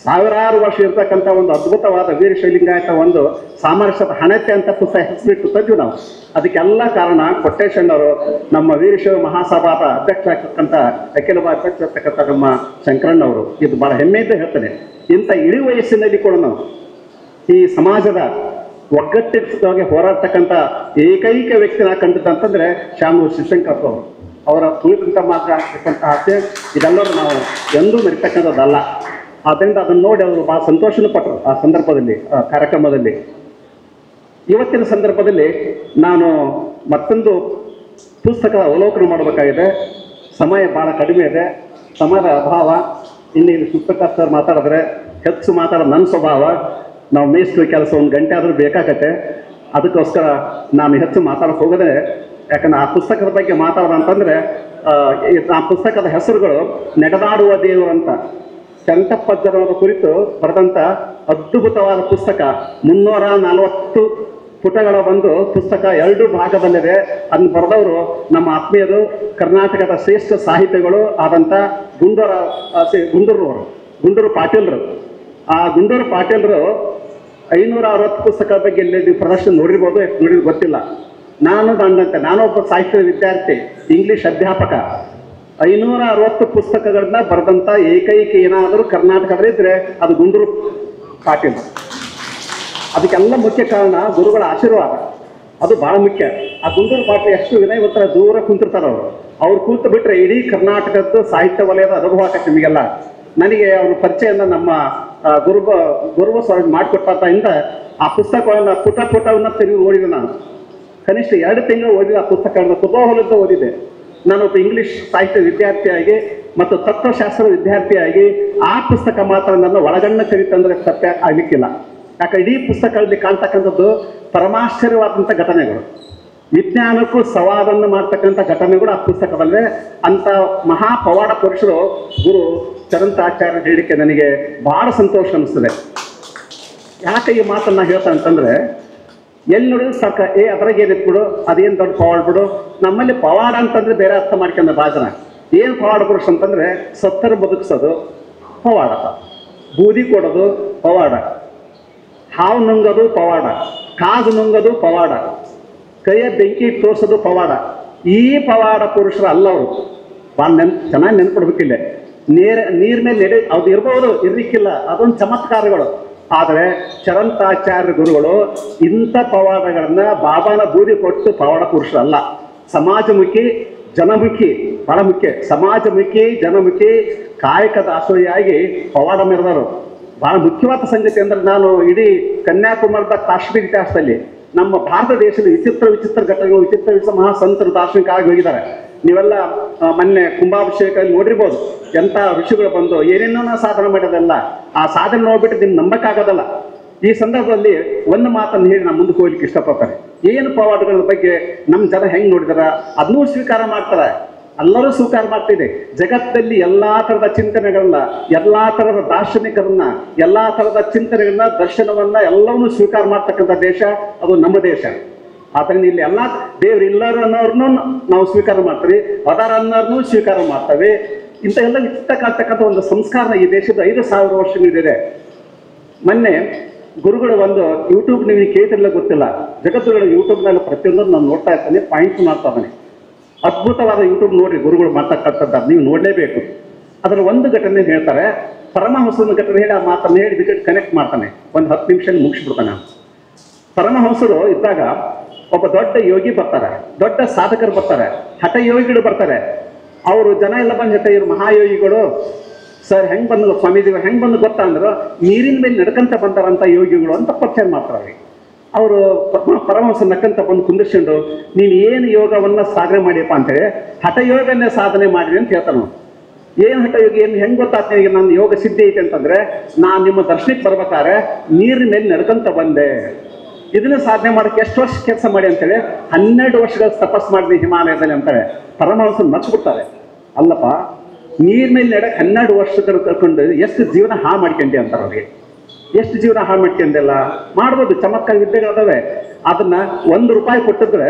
ಸಾವಿರಾರು ವರ್ಷ ಇರ್ತಕ್ಕಂಥ ಒಂದು ಅದ್ಭುತವಾದ ವೀರಶೈಲಿಂಗಾಯತ ಒಂದು ಸಾಮರಸ್ಯದ ಹಣತೆ ಅಂತ ಪುಸ್ತಕ ಹೆಸರಿಟ್ಟು ತಂದ್ವಿ ನಾವು. ಅದಕ್ಕೆಲ್ಲ ಕಾರಣ ಕೊಟ್ಟೇಶಣ್ಣವರು, ನಮ್ಮ ವೀರಶೈವ ಮಹಾಸಭಾದ ಅಧ್ಯಕ್ಷರಾಗಿರ್ತಕ್ಕಂಥ ಅಖಿಲ ಭಾರತ ಅಧ್ಯಕ್ಷರಾಗಿರ್ತಕ್ಕಂಥ ನಮ್ಮ ಶಂಕರಣ್ಣವರು. ಇದು ಭಾಳ ಹೆಮ್ಮೆಯಿಂದ ಹೇಳ್ತೇನೆ. ಇಂಥ ಇಳಿ ವಯಸ್ಸಿನಲ್ಲಿ ಕೂಡ ನಾವು ಈ ಸಮಾಜದ ಒಗ್ಗಟ್ಟಿಗಾಗಿ ಹೋರಾಡ್ತಕ್ಕಂಥ ಏಕೈಕ ವ್ಯಕ್ತಿ ನಾ ಕಂಡಿದ್ದಂತಂದರೆ ಶಾಮನೂರು ಶಿವಶಂಕರಪ್ಪ ಅವರು. ಅವರ ಕುರಿತಂಥ ಮಾತ್ರ ಆಗ್ತಕ್ಕಂಥ ಆಸೆ ಇದೆಲ್ಲರೂ ನಾವು ಎಂದೂ ಮರಿತಕ್ಕಂಥದ್ದಲ್ಲ. ಆದ್ದರಿಂದ ಅದನ್ನು ನೋಡಿ ಅವರು ಭಾಳ ಸಂತೋಷನೂ ಪಟ್ಟರು ಆ ಸಂದರ್ಭದಲ್ಲಿ, ಆ ಕಾರ್ಯಕ್ರಮದಲ್ಲಿ. ಇವತ್ತಿನ ಸಂದರ್ಭದಲ್ಲಿ ನಾನು ಮತ್ತೊಂದು ಪುಸ್ತಕದ ಅವಲೋಕನ ಮಾಡಬೇಕಾಗಿದೆ. ಸಮಯ ಭಾಳ ಕಡಿಮೆ ಇದೆ, ಸಮಯದ ಅಭಾವ. ಇಲ್ಲಿ ಪುಸ್ತಕ ಸರ್ ಮಾತಾಡಿದ್ರೆ ಹೆಚ್ಚು ಮಾತಾಡೋದು ನನ್ನ ಸ್ವಭಾವ. ನಾವು ಮೇಯಿಸುವ ಕೆಲಸ 1 ಗಂಟೆ ಆದರೂ ಬೇಕಾಗತ್ತೆ. ಅದಕ್ಕೋಸ್ಕರ ನಾನು ಹೆಚ್ಚು ಮಾತಾಡೋಕೆ ಹೋಗದೆ, ಯಾಕಂದ್ರೆ ಆ ಪುಸ್ತಕದ ಬಗ್ಗೆ ಮಾತಾಡೋದಂತಂದರೆ ಆ ಪುಸ್ತಕದ ಹೆಸರುಗಳು ನಡೆದಾಡುವ ದೇವರು ಅಂತ ಚಂತಪ್ಪಜ್ಜರವರ ಕುರಿತು ಬರೆದಂಥ ಅದ್ಭುತವಾದ ಪುಸ್ತಕ. 340 ಪುಟಗಳ ಒಂದು ಪುಸ್ತಕ 2 ಭಾಗದಲ್ಲಿದೆ. ಅದನ್ನು ಬರೆದವರು ನಮ್ಮ ಆತ್ಮೀಯರು ಕರ್ನಾಟಕದ ಶ್ರೇಷ್ಠ ಸಾಹಿತಿಗಳು ಆದಂಥ ಗುಂಡೂರು ಪಾಟೀಲ್ರು. ಆ ಗುಂಡೂರು ಪಾಟೀಲ್ರು 560 ಪುಸ್ತಕ ಬಗ್ಗೆ ಇಲ್ಲಿ ನೀವು ಪ್ರದರ್ಶನ ನೋಡಿರ್ಬೋದು, ಎಷ್ಟು ನೋಡಿದ್ರು ಗೊತ್ತಿಲ್ಲ. ನಾನೊಬ್ಬ ಸಾಹಿತ್ಯ ವಿದ್ಯಾರ್ಥಿ, ಇಂಗ್ಲಿಷ್ ಅಧ್ಯಾಪಕ. 560 ಪುಸ್ತಕಗಳನ್ನ ಬರೆದಂಥ ಏಕೈಕ ಏನಾದರೂ ಕರ್ನಾಟಕದಲ್ಲಿ ಇದ್ರೆ ಅದು ಗುಂಡೂರು ಪಾಟೀಲ್. ಅದಕ್ಕೆಲ್ಲ ಮುಖ್ಯ ಕಾರಣ ಗುರುಗಳ ಆಶೀರ್ವಾದ, ಅದು ಬಹಳ ಮುಖ್ಯ. ಆ ಗುಂಡೂರು ಪಾಟೀಲ್ ಎಷ್ಟು ವಿನಯವಂತರ ದೂರ ಕುಂತಿರ್ತಾರೆ ಅವ್ರು ಕೂತು ಬಿಟ್ರೆ ಇಡೀ ಕರ್ನಾಟಕದ ಸಾಹಿತ್ಯ ವಲಯದ ಅನುಭವ ಆಕತ್ತೆ ನಿಮಗೆಲ್ಲ. ನನಗೆ ಅವ್ರ ಪರಿಚಯನ ನಮ್ಮ ಗುರುವ ಸ್ವಾಮಿ ಮಾಡಿಕೊಟ್ಟಾಗಿಂದ ಆ ಪುಸ್ತಕವನ್ನು ಪುಟವನ್ನು ತೆಗೆದು ಓದಿದೆ. ನಾನು ಕನಿಷ್ಠ 2 ತಿಂಗಳು ಓದಿದ ಆ ಪುಸ್ತಕವನ್ನು ಕುತೂಹಲದಿಂದ ಓದಿದೆ. ನಾನೊಬ್ಬ ಇಂಗ್ಲಿಷ್ ಸಾಹಿತ್ಯ ವಿದ್ಯಾರ್ಥಿಯಾಗಿ ಮತ್ತು ತತ್ವಶಾಸ್ತ್ರ ವಿದ್ಯಾರ್ಥಿಯಾಗಿ ಆ ಪುಸ್ತಕ ಮಾತ್ರ ನನ್ನ ಒಳಗಣ್ಣ ಕರಿತಂದ್ರೆ ತಪ್ಪೆ ಆಗಲಿಕ್ಕಿಲ್ಲ. ಯಾಕೆ ಇಡೀ ಪುಸ್ತಕಗಳಲ್ಲಿ ಕಾಣ್ತಕ್ಕಂಥದ್ದು ಪರಮಾಶ್ಚರ್ಯವಾದಂಥ ಘಟನೆಗಳು, ವಿಜ್ಞಾನಕ್ಕೂ ಸವಾಲನ್ನು ಮಾಡ್ತಕ್ಕಂಥ ಘಟನೆಗಳು ಆ ಪುಸ್ತಕದಲ್ಲೇ. ಅಂಥ ಮಹಾಪವಾಡ ಪುರುಷರು ಗುರು ಚರಂತಾಚಾರ್ಯ ಹೇಳಿಕೆ ನನಗೆ ಬಹಳ ಸಂತೋಷ ಅನ್ನಿಸ್ತದೆ. ಯಾಕೆ ಈ ಮಾತನ್ನು ಹೇಳ್ತಾನೆ ಅಂತಂದರೆ, ಎಲ್ಲಿ ನೋಡಿದ್ರು ಸಾಕ ಅದ್ರಾಗ ಏನಿಟ್ಬಿಡು, ಅದೇನು ದೊಡ್ಡ ಪವಾಡ ಬಿಡು. ನಮ್ಮಲ್ಲಿ ಪವಾಡ ಅಂತಂದ್ರೆ ಬೇರೆ ಅರ್ಥ ಮಾಡ್ಕೊಂಡ ಭಾಜನ. ಏನು ಪವಾಡ ಪುರುಷ ಅಂತಂದರೆ ಸತ್ತರ ಬದುಕಿಸೋದು ಪವಾಡ, ಬೂದಿ ಕೊಡೋದು ಪವಾಡ, ಹಾವು ನುಂಗೋದು ಪವಾಡ, ಕಾದು ನುಂಗೋದು ಪವಾಡ, ಕೈಯ ಬೆಂಕಿ ತೋರಿಸೋದು ಪವಾಡ. ಈ ಪವಾಡ ಪುರುಷರು ಅಲ್ಲ ಅವರು. ಭಾಳ ಚೆನ್ನಾಗಿ ನೆನ್ಕೊಡ್ಬೇಕಿಲ್ಲ. ನೀರ್ ಮೇಲೆ ಅದು ಇರ್ಬೋದು, ಇರ್ಲಿಕ್ಕಿಲ್ಲ, ಅದೊಂದು ಚಮತ್ಕಾರಗಳು. ಆದರೆ ಚರಂತಾಚಾರ್ಯ ಗುರುಗಳು ಇಂಥ ಪವಾಡಗಳನ್ನ ಬಾಬಾನ ಬೂದಿ ಕೊಟ್ಟು ಪವಾಡ ಪುರುಷರಲ್ಲ. ಸಮಾಜಮುಖಿ, ಜನಮುಖಿ, ಬಹಳ ಮುಖ್ಯ. ಸಮಾಜಮುಖಿ, ಜನಮುಖಿ, ಕಾಯಕ ದಾಸೋಹಿಯಾಗಿ ಪವಾಡ ಮೆರೆದವರು. ಬಹಳ ಮುಖ್ಯವಾದ ಸಂಗತಿ ಅಂದ್ರೆ, ನಾನು ಇಡೀ ಕನ್ಯಾಕುಮಾರದ ಕಾಶ್ಮೀರ ಇತಿಹಾಸದಲ್ಲಿ ನಮ್ಮ ಭಾರತ ದೇಶದ ವಿಚಿತ್ರ ಘಟನೆಗಳು, ವಿಚಿತ್ರ ಮಹಾಸಂತರು ದಾರ್ಶನಿಕ ಆಗಿ ಹೋಗಿದ್ದಾರೆ. ನೀವೆಲ್ಲ ಮೊನ್ನೆ ಕುಂಭಾಭಿಷೇಕ ನೋಡಿರ್ಬೋದು. ಎಂಥ ಋಷಿಗಳು ಬಂದು ಏನೇನೋ ಸಾಧನೆ ಮಾಡೋದಲ್ಲ. ಆ ಸಾಧನೆ ನೋಡ್ಬಿಟ್ಟು ನಿಮ್ಗೆ ನಂಬಕ್ಕಾಗೋದಲ್ಲ. ಈ ಸಂದರ್ಭದಲ್ಲಿ ಒಂದು ಮಾತನ್ನು ಹೇಳಿ ನಾನು ಮುಂದಕ್ಕೆ ಹೋಗ್ಲಿಕ್ಕೆ ಇಷ್ಟಪಡ್ತಾರೆ. ಏನು ಪವಾಡಗಳ ಬಗ್ಗೆ ನಮ್ಮ ಜನ ಹೆಂಗೆ ನೋಡಿದಾರ ಅದನ್ನೂ ಸ್ವೀಕಾರ ಮಾಡ್ತಾರೆ. ಎಲ್ಲರೂ ಸ್ವೀಕಾರ ಮಾಡ್ತಿದೆ. ಜಗತ್ತಲ್ಲಿ ಎಲ್ಲಾ ಥರದ ಚಿಂತನೆಗಳನ್ನ, ಎಲ್ಲಾ ಥರದ ದಾರ್ಶನಿಕರನ್ನ, ಎಲ್ಲಾ ಥರದ ಚಿಂತನೆಗಳನ್ನ, ದರ್ಶನವನ್ನ ಎಲ್ಲವನ್ನೂ ಸ್ವೀಕಾರ ಮಾಡ್ತಕ್ಕಂಥ ದೇಶ ಅದು ನಮ್ಮ ದೇಶ. ಆದ್ದರಿಂದ ಇಲ್ಲಿ ಎಲ್ಲ ದೇವ್ರು ಇಲ್ಲರು ಅನ್ನೋರ್ನು ನಾವು ಸ್ವೀಕಾರ ಮಾಡ್ತೀವಿ, ಅದಾರ ಅನ್ನೋರ್ನು ಸ್ವೀಕಾರ ಮಾಡ್ತೇವೆ. ಇಂಥ ಎಲ್ಲ ವಿಚಿತ್ರಕಾಗ್ತಕ್ಕಂಥ ಒಂದು ಸಂಸ್ಕಾರ ಈ ದೇಶದ 5,000 ವರ್ಷಗಳಿದೆ. ಮೊನ್ನೆ ಗುರುಗಳು ಒಂದು ಯೂಟ್ಯೂಬ್ ನೀವು ಕೇಳ್ತಿರಲಿಲ್ಲ ಗೊತ್ತಿಲ್ಲ, ಜಗತ್ತುಗಳು ಯೂಟ್ಯೂಬ್ನಲ್ಲಿ ಪ್ರತಿಯೊಂದನ್ನು ನಾನು ನೋಡ್ತಾ ಇರ್ತಾನೆ, ಪಾಯಿಂಟ್ ಮಾಡ್ತಾ ಇದ್ದಾನೆ. ಅದ್ಭುತವಾದ ಯೂಟ್ಯೂಬ್ ನೋಡಿ ಗುರುಗಳು ಮಾಡ್ತಕ್ಕಂಥದ್ದು ನೀವು ನೋಡಲೇಬೇಕು. ಅದರ ಒಂದು ಘಟನೆ ಹೇಳ್ತಾರೆ, ಪರಮಹಂಸನ ಘಟನೆ ಹೇಳಿ ಆ ಮಾತನ್ನು ಹೇಳಿ ಇದಕ್ಕೆ ಕನೆಕ್ಟ್ ಮಾಡ್ತಾನೆ. ಒಂದು 10 ನಿಮಿಷ ಮುಗಿಸ್ಬಿಡ್ತಾನೆ. ಪರಮಹಂಸರು ಇದ್ದಾಗ ಒಬ್ಬ ದೊಡ್ಡ ಯೋಗಿ ಬರ್ತಾರೆ, ದೊಡ್ಡ ಸಾಧಕರು ಬರ್ತಾರೆ, ಹಠ ಯೋಗಿಗಳು ಬರ್ತಾರೆ. ಅವರು ಜನ ಎಲ್ಲ ಬಂದು ಹೇಳ್ತಾರೆ, ಇವರು ಮಹಾಯೋಗಿಗಳು ಸರ್ ಹೆಂಗೆ ಬಂದು ಸ್ವಾಮೀಜಿಗಳು ಹೆಂಗೆ ಬಂದು ಗೊತ್ತಾ ಅಂದ್ರೆ ನೀರಿನ ಮೇಲೆ ನಡ್ಕಂತ ಬಂದಾರಂಥ ಯೋಗಿಗಳು ಅಂತ ಪರಿಚಯ ಮಾಡ್ತಾರೆ. ಅವರು ಪರಮಹಂಸ ನಕ್ಕಂತ ಬಂದು ಕುಂದಿಸ್ಕೊಂಡು, ನೀನು ಏನು ಯೋಗವನ್ನ ಸಾಧನೆ ಮಾಡಿಯಪ್ಪ ಅಂತೇಳಿ ಹಠ ಯೋಗನ್ನೇ ಸಾಧನೆ ಮಾಡಿರಿ ಅಂತ ಹೇಳ್ತಾನೆ. ಏನು ಹಠ ಯೋಗಿ ಏನು ಹೆಂಗೆ ಗೊತ್ತಾಗ್ತದೆ ಈಗ ನನ್ನ ಯೋಗ ಸಿದ್ಧಿ ಐತೆ ಅಂತಂದ್ರೆ, ನಾನು ನಿಮ್ಮ ದರ್ಶನಕ್ಕೆ ಬರ್ಬೇಕಾದ್ರೆ ನೀರಿನ ಮೇಲೆ ನಡ್ಕಂತ ಬಂದೆ. ಇದನ್ನ ಸಾಧನೆ ಮಾಡೋಕ್ಕೆ ಎಷ್ಟು ವರ್ಷ ಕೆಲಸ ಮಾಡಿ ಅಂತೇಳಿ 12 ವರ್ಷಗಳ ತಪಸ್ ಮಾಡಿದ್ವಿ ಹಿಮಾಲಯದಲ್ಲಿ ಅಂತಾರೆ. ಪರಮಹಂಸರು ನಚ್ಬಿಡ್ತಾರೆ, ಅಲ್ಲಪ್ಪ ನೀರ್ ಮೇಲೆ ನಡಕ್ಕೆ 12 ವರ್ಷಗಳು ಕರ್ಕೊಂಡು ಎಷ್ಟು ಜೀವನ ಹಾಳು ಮಾಡ್ಕೊಂಡೆ ಅಂತಾರೆ. ಅವ್ರಿಗೆ ಎಷ್ಟು ಜೀವನ ಹಾಳು ಮಾಡ್ಕೊಂಡಿಲ್ಲ ಮಾಡ್ಬೋದು, ಚಮತ್ಕಾರ ವಿದ್ಯೆಗಳದಾವೆ. ಅದನ್ನ ₹1 ಕೊಟ್ಟಿದ್ರೆ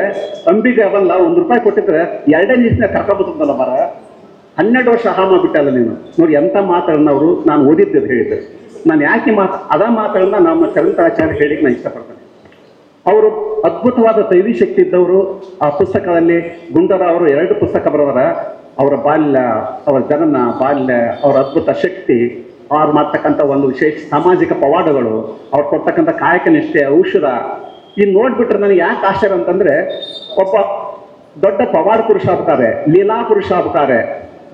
ಅಂಬಿಗೆ ಅವಲ್ಲ, ₹1 ಕೊಟ್ಟಿದ್ರೆ 2 ನಿಮಿಷ ಕರ್ಕೊಬತ್ತಲ್ಲ ಬರ. 12 ವರ್ಷ ಹಾಳು ಮಾಡ್ಬಿಟ್ಟಲ್ಲ ನೀನು. ನೋಡಿ ಎಂಥ ಮಾತುಗಳನ್ನ ಅವರು ನಾನು ಓದಿದ್ದು ಹೇಳಿದ್ರು. ನಾನು ಯಾಕೆ ಮಾತುಗಳನ್ನ ನಮ್ಮ ಚರಂತಾಚಾರ್ಯ ಹೇಳಿಕ್ಕೆ ನಾನು ಇಷ್ಟಪಡ್ತೇನೆ. ಅವರು ಅದ್ಭುತವಾದ ದೈವಿ ಶಕ್ತಿ ಇದ್ದವರು. ಆ ಪುಸ್ತಕದಲ್ಲಿ ಗುಂಡರ ಅವರು 2 ಪುಸ್ತಕ ಬರೆದಾರ. ಅವರ ಬಾಲ್ಯ, ಅವರ ಜನನ, ಬಾಲ್ಯ, ಅವರ ಅದ್ಭುತ ಶಕ್ತಿ, ಅವ್ರು ಮಾಡ್ತಕ್ಕಂಥ ಒಂದು ವಿಶೇಷ ಸಾಮಾಜಿಕ ಪವಾಡಗಳು, ಅವ್ರು ಕೊಡ್ತಕ್ಕಂಥ ಕಾಯಕ ನಿಷ್ಠೆ, ಔಷಧ. ಇನ್ನು ನೋಡ್ಬಿಟ್ರೆ ನನಗೆ ಯಾಕೆ ಆಶ್ಚರ್ಯ ಅಂತಂದ್ರೆ, ಒಬ್ಬ ದೊಡ್ಡ ಪವಾಡ ಪುರುಷ ಆಗ್ತಾರೆ, ಲೀಲಾ ಪುರುಷ ಆಗ್ತಾರೆ,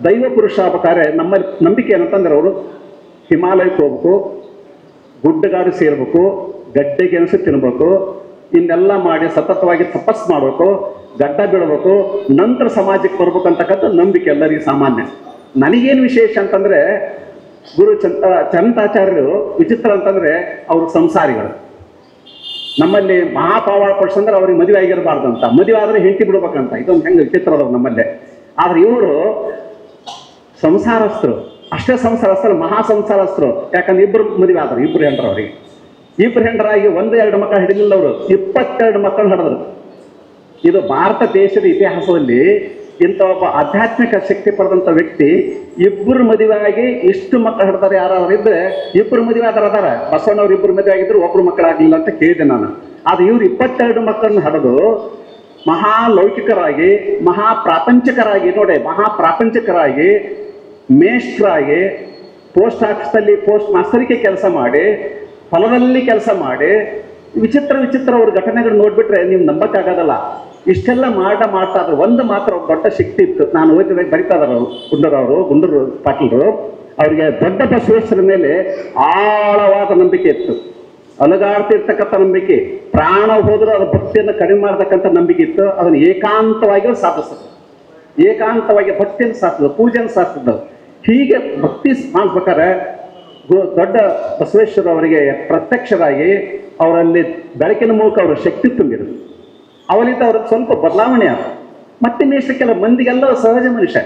ದೈವ ಪುರುಷ ಆಗ್ತಾರೆ. ನಮ್ಮ ನಂಬಿಕೆ ಏನಂತಂದ್ರೆ ಅವರು ಹಿಮಾಲಯಕ್ಕೆ ಹೋಗ್ಬೇಕು, ಗುಡ್ಡಗಾಡು ಸೇರ್ಬೇಕು, ಗಡ್ಡೆ ಗೆಣಸು ತಿನ್ಬೇಕು, ಇನ್ನೆಲ್ಲ ಮಾಡಿ ಸತತವಾಗಿ ತಪಸ್ ಮಾಡಬೇಕು, ಗಡ್ಡ ಬಿಡಬೇಕು, ನಂತರ ಸಮಾಜಕ್ಕೆ ಬರ್ಬೇಕಂತಕ್ಕಂಥ ನಂಬಿಕೆ ಎಲ್ಲರಿಗೂ ಸಾಮಾನ್ಯ. ನನಗೇನು ವಿಶೇಷ ಅಂತಂದ್ರೆ, ಗುರು ಚರಂತಾಚಾರ್ಯರು ವಿಚಿತ್ರ ಅಂತಂದ್ರೆ ಅವರು ಸಂಸಾರಿಗಳು. ನಮ್ಮಲ್ಲಿ ಮಹಾಪವಾಡ ಪುರುಷ ಅಂದ್ರೆ ಅವ್ರಿಗೆ ಮದುವೆ ಆಗಿರಬಾರ್ದು ಅಂತ, ಮದುವೆ ಆದ್ರೆ ಹೆಂಡತಿ ಬಿಡ್ಬೇಕಂತ. ಇದೊಂದು ಹೆಂಗೆ ವಿಚಿತ್ರ ಅದಾವ ನಮ್ಮಲ್ಲೇ. ಆದ್ರೆ ಇವರು ಸಂಸಾರಸ್ಥರು, ಅಷ್ಟೇ ಸಂಸಾರಸ್ಥರು, ಮಹಾ ಸಂಸಾರಸ್ಥರು. ಯಾಕಂದ್ರೆ 2 ಮದುವೆ ಆದ್ರು, 2 ಹೆಂಡ್ರು ಅವ್ರಿಗೆ. ಇಬ್ಬರು ಹೆಂಡರಾಗಿ 1-2 ಮಕ್ಕಳು ಹಿಡಿಲಿಲ್ಲ ಅವರು, 22 ಮಕ್ಕಳು ಹಿಡಿದ್ರು. ಇದು ಭಾರತ ದೇಶದ ಇತಿಹಾಸದಲ್ಲಿ ಇಂಥ ಒಬ್ಬ ಆಧ್ಯಾತ್ಮಿಕ ಶಕ್ತಿ ಪಡೆದಂಥ ವ್ಯಕ್ತಿ ಇಬ್ಬರು ಮದುವೆ ಆಗಿ ಇಷ್ಟು ಮಕ್ಕಳು ಹಿಡ್ತಾರೆ. ಯಾರಾದ್ರೂ ಇದ್ರೆ ಇಬ್ಬರು ಮದುವೆ ಅದಾರ. ಬಸವಣ್ಣವ್ರು ಇಬ್ಬರು ಮದುವೆ ಆಗಿದ್ರು, ಒಬ್ರು ಮಕ್ಕಳಾಗಲಿಲ್ಲ ಅಂತ ಕೇಳಿದೆ ನಾನು. ಆದ್ರೆ ಇವ್ರು 22 ಮಕ್ಕಳನ್ನು ಹಡೆದು ಮಹಾಲೌಕಿಕರಾಗಿ ಮಹಾಪ್ರಾಪಂಚಿಕರಾಗಿ ನೋಡಿ, ಮಹಾಪ್ರಾಪಂಚಿಕರಾಗಿ ಮೇಷ್ಟ್ರಾಗಿ ಪೋಸ್ಟ್ ಆಫೀಸಲ್ಲಿ ಪೋಸ್ಟ್ ಮಾಸ್ತರಿಗೆ ಕೆಲಸ ಮಾಡಿ, ಹೊಲದಲ್ಲಿ ಕೆಲಸ ಮಾಡಿ, ವಿಚಿತ್ರ ಅವ್ರ ಘಟನೆಗಳು ನೋಡ್ಬಿಟ್ರೆ ನೀವು ನಂಬಕ್ಕಾಗೋದಲ್ಲ. ಇಷ್ಟೆಲ್ಲ ಮಾಡ್ತಾ ಇದ್ರು. ಒಂದು ಮಾತ್ರ ದೊಡ್ಡ ಶಕ್ತಿ ಇತ್ತು. ನಾನು ಓದಿದಾಗ ಬರಿತಾ ಇದಾರೆ ಗುಂಡೂರು ಪಾಟೀಲರು. ಅವರಿಗೆ ದೊಡ್ಡ ಬಸವೇಶ್ವರ ಮೇಲೆ ಆಳವಾದ ನಂಬಿಕೆ ಇತ್ತು, ಅಲುಗಾಡ್ತಿರ್ತಕ್ಕಂಥ ನಂಬಿಕೆ, ಪ್ರಾಣ ಹೋದರೂ ಅದರ ಭಕ್ತಿಯನ್ನು ಕಡಿಮೆ ಮಾಡತಕ್ಕಂಥ ನಂಬಿಕೆ ಇತ್ತು. ಅದನ್ನು ಏಕಾಂತವಾಗಿ ಸಾಧಿಸಿದ್ರು, ಏಕಾಂತವಾಗಿ ಭಕ್ತಿಯನ್ನು ಸಾಧಿಸಿದ್ರು, ಪೂಜೆಯನ್ನು ಸಾಧಿಸಿದ್ರು. ಹೀಗೆ ಭಕ್ತಿ ಮಾಡ್ಬೇಕಾದ್ರೆ ದೊಡ್ಡ ಬಸವೇಶ್ವರ ಅವರಿಗೆ ಪ್ರತ್ಯಕ್ಷರಾಗಿ ಅವರಲ್ಲಿ ಬೆಳಕಿನ ಮೂಲಕ ಅವರ ಶಕ್ತಿ ತುಂಬಿದ್ರು. ಅವರಿಂದ ಅವ್ರಿಗೆ ಸ್ವಲ್ಪ ಬದಲಾವಣೆ ಆದ. ಮತ್ತೆ ಮೇಷ್ಟ್ರ ಕೆಲ ಮಂದಿಗೆಲ್ಲ ಸಹಜ ಮನುಷ್ಯ,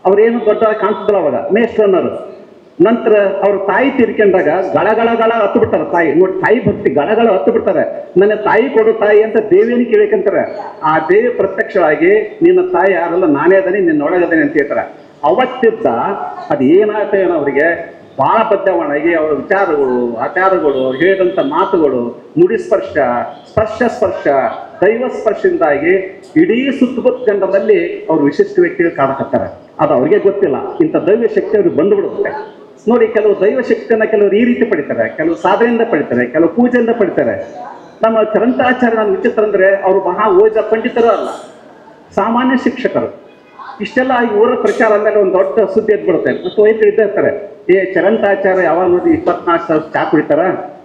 ಅವ್ರೇನು ದೊಡ್ಡ ಕಾಣ್ತಿದ್ರು ಅವಾಗ ಮೇಷ್ಟ್ರು ಅನ್ನೋರು. ನಂತರ ಅವ್ರ ತಾಯಿ ತೀರ್ಕೊಂಡಾಗ ಗಳ ಹತ್ತು ಬಿಡ್ತಾರೆ. ತಾಯಿ ನೋಡಿ, ತಾಯಿ ಭಕ್ತಿ ಗಳ ಹತ್ತು ಬಿಡ್ತಾರೆ. ನನ್ನ ತಾಯಿ ಕೊಡು ತಾಯಿ ಅಂತ ದೇವಿಯನ್ನು ಕೇಳಿಕಂತಾರೆ. ಆ ದೇವಿ ಪ್ರತ್ಯಕ್ಷವಾಗಿ ನಿನ್ನ ತಾಯಿ ಯಾರಲ್ಲ, ನಾನೇ ಅದನಿ, ನಿನ್ನೊಳಗದೇನೆ ಅಂತ ಹೇಳ್ತಾರೆ. ಅವತ್ತಿದ್ದ ಅದು ಏನಾಯ್ತು ಏನೋ ಅವರಿಗೆ ಬಹಳ ಬದಲಾವಣೆಯಾಗಿ ಅವರ ವಿಚಾರಗಳು, ಆಚಾರಗಳು, ಹೇಳಿದಂಥ ಮಾತುಗಳು, ನುಡಿ ಸ್ಪರ್ಶ, ಸ್ಪರ್ಶ ದೈವ ಸ್ಪರ್ಶದಿಂದಾಗಿ ಇಡೀ ಸುತ್ತಮುತ್ತ ಜನರಲ್ಲಿ ಅವ್ರು ವಿಶಿಷ್ಟ ವ್ಯಕ್ತಿಗಳು ಕಾಣಕತ್ತಾರೆ. ಅದು ಅವ್ರಿಗೆ ಗೊತ್ತಿಲ್ಲ. ಇಂಥ ದೈವ ಶಕ್ತಿ ಅವ್ರಿಗೆ ಬಂದುಬಿಡುತ್ತೆ. ನೋಡಿ, ಕೆಲವು ದೈವ ಶಕ್ತಿಯನ್ನು ಕೆಲವರು ಈ ರೀತಿ ಪಡಿತಾರೆ, ಕೆಲವು ಸಾಧನೆಯಿಂದ ಪಡಿತಾರೆ, ಕೆಲವು ಪೂಜೆಯಿಂದ ಪಡಿತಾರೆ. ನಮ್ಮ ಚರಂತಾಚಾರ್ಯ ನನ್ನ ವಿಚಿತ್ರ ಅಂದರೆ ಅವರು ಮಹಾ ಓದಿದ ಪಂಡಿತರು ಅಲ್ಲ, ಸಾಮಾನ್ಯ ಶಿಕ್ಷಕರು. ಇಷ್ಟೆಲ್ಲ ಈ ಊರ ಪ್ರಚಾರ ಅಂದಾಗ ಒಂದು ದೊಡ್ಡ ಸುದ್ದಿ ಎದ್ಬಿಡುತ್ತೆ. ಮತ್ತು ವೈದ್ಯರು ಇದ್ದೇ ಇರ್ತಾರೆ, ಚರಂತಾಚಾರ್ಯ ಯಾವಾಗ ನೋಡಿ 24 ಸಾವಿರ ಚಾ ಕುಡಿತಾರ,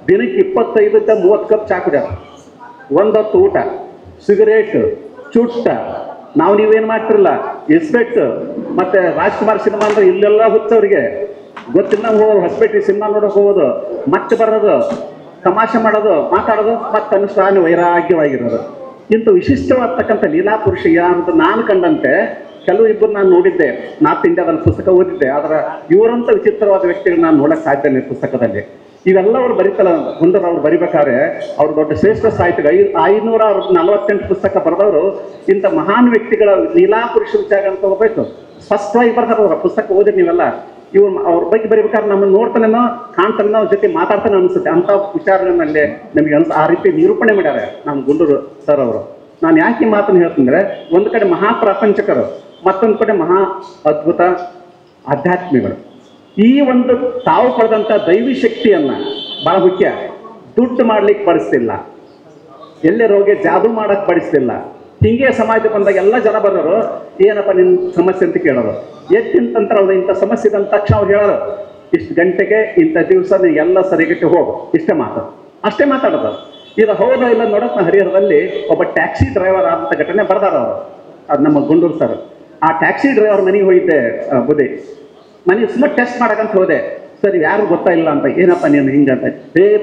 ದಿನಕ್ಕೆ 25-30 ಕಪ್ ಚಾ ಕುಡಿಯಾರ, ಒಂದೊತ್ತು ಊಟ, ಸಿಗರೇಟ್, ಚುಟ್ಟ, ನೀವೇನು ಮಾಡ್ತಿರಲ್ಲ, ಇಸ್ಪೆಟ್, ಮತ್ತೆ ರಾಜ್ಕುಮಾರ್ ಸಿನಿಮಾ ಅಂದ್ರೆ ಇಲ್ಲೆಲ್ಲ ಹುಚ್ಚವ್ರಿಗೆ ಗೊತ್ತಿಲ್ಲ. ಹೋಗೋದು ಹೊಸಪೇಟೆ ಸಿನಿಮಾ ನೋಡೋಕೆ ಹೋಗೋದು, ಮತ್ತೆ ಬರೋದು, ತಮಾಷೆ ಮಾಡೋದು, ಮಾತಾಡೋದು, ಮತ್ತೆ ಅನುಷ್ಠಾನ ವೈರಾಗ್ಯವಾಗಿರೋದು. ಇಂಥ ವಿಶಿಷ್ಟವಾಗ್ತಕ್ಕಂಥ ಲೀಲಾ ಪುರುಷ ಯಾರಂತ ನಾನು ಕಂಡಂತೆ ಕೆಲವು ಇಬ್ಬರು ನಾನು ನೋಡಿದ್ದೆ. ನಾರ್ತ್ ಇಂಡಿಯಾದಲ್ಲಿ ಪುಸ್ತಕ ಓದಿದ್ದೆ. ಆದರೆ ಇವರಂಥ ವಿಚಿತ್ರವಾದ ವ್ಯಕ್ತಿಗಳು ನಾನು ನೋಡೋಕ್ಕೆ ಸಾಧ್ಯ ಇಲ್ಲ ಪುಸ್ತಕದಲ್ಲಿ. ಇವೆಲ್ಲ ಅವ್ರು ಬರೀತಲ್ಲ, ಗುಂಡೂರು ಅವ್ರು ಬರಿಬೇಕಾದ್ರೆ ಅವ್ರು ದೊಡ್ಡ ಶ್ರೇಷ್ಠ ಸಾಹಿತಿಗಳು 548 ಪುಸ್ತಕ ಬರೆದವರು. ಇಂಥ ಮಹಾನ್ ವ್ಯಕ್ತಿಗಳ ಲೀಲಾ ಪುರುಷ ವಿಚಾರ ಅಂತ ಹೋಗ್ಬೇಕು, ಸ್ಪಷ್ಟವಾಗಿ ಬರ್ತಾರೆ ಅವ್ರ ಪುಸ್ತಕ ಓದಿ. ನೀವೆಲ್ಲ ಇವ್ರು ಅವ್ರ ಬಗ್ಗೆ ಬರಿಬೇಕಾದ್ರೆ ನಮ್ಮನ್ನು ನೋಡ್ತಾನೇನೋ ಕಾಣ್ತಾನೇನೋ, ಅವ್ರ ಜೊತೆ ಮಾತಾಡ್ತಾನೆ ಅನಿಸುತ್ತೆ. ಅಂಥ ವಿಚಾರಗಳಲ್ಲಿ ನಮಗೆ ಆ ರೀತಿ ನಿರೂಪಣೆ ಮಾಡ್ಯಾರೆ ನಮ್ಮ ಗುಂಡೂರು ಸರ್ ಅವರು. ನಾನು ಯಾಕೆ ಈ ಮಾತನ್ನು ಹೇಳ್ತಂದ್ರೆ, ಒಂದು ಕಡೆ ಮಹಾಪ್ರಾಪಂಚಕರು, ಮತ್ತೊಂದು ಕಡೆ ಮಹಾ ಅದ್ಭುತ ಆಧ್ಯಾತ್ಮಿಗಳು. ಈ ಒಂದು ತಾವು ಪಡೆದಂಥ ದೈವಿ ಶಕ್ತಿಯನ್ನ ಬಹಳ ಮುಖ್ಯ, ದುಡ್ಡು ಮಾಡ್ಲಿಕ್ಕೆ ಬಡಿಸ್ತಿಲ್ಲ, ಎಲ್ಲೇ ರೋಗಿ ಜಾದೂ ಮಾಡಕ್ಕೆ ಬಡಿಸ್ತಿಲ್ಲ. ಹಿಂಗೆ ಸಮಾಜ ಬಂದಾಗ ಎಲ್ಲ ಜನ ಬರೋರು, ಏನಪ್ಪ ನಿನ್ನ ಸಮಸ್ಯೆ ಅಂತ ಕೇಳೋರು. ಎತ್ತಿಂತಂತ್ರ ಅವ್ರು ಇಂಥ ಸಮಸ್ಯೆ ಇದ್ದ ತಕ್ಷಣ ಅವ್ರು ಹೇಳೋರು, ಇಷ್ಟು ಗಂಟೆಗೆ ಇಂಥ ದಿವಸ ನೀವೆಲ್ಲ ಸರಿಗಟ್ಟೆ ಹೋಗು, ಇಷ್ಟೇ ಮಾತಾಡೋದು, ಅಷ್ಟೇ ಮಾತಾಡೋದು. ಇದು ಹೌದಾ ಇಲ್ಲ ನೋಡೋಕೆ ನಾ ಹರಿಹರದಲ್ಲಿ ಒಬ್ಬ ಟ್ಯಾಕ್ಸಿ ಡ್ರೈವರ್ ಆದಂಥ ಘಟನೆ ಬರ್ದಾರ ಅವರು. ಅದು ನಮ್ಮ ಗುಂಡೂರು ಸರ್. ಆ ಟ್ಯಾಕ್ಸಿ ಡ್ರೈವರ್ ಮನೆಗೆ ಹೋಗಿದ್ದೆ, ಬುದ್ಧಿ ಮನೆಗೆ ಸುಮ್ಮನೆ ಟೆಸ್ಟ್ ಮಾಡಕ್ಕಂತ ಹೋದೆ. ಸರ್ ಯಾರು ಗೊತ್ತಾಯಿಲ್ಲ ಅಂತ, ಏನಪ್ಪ ನೀನು ಹಿಂಗಂತ,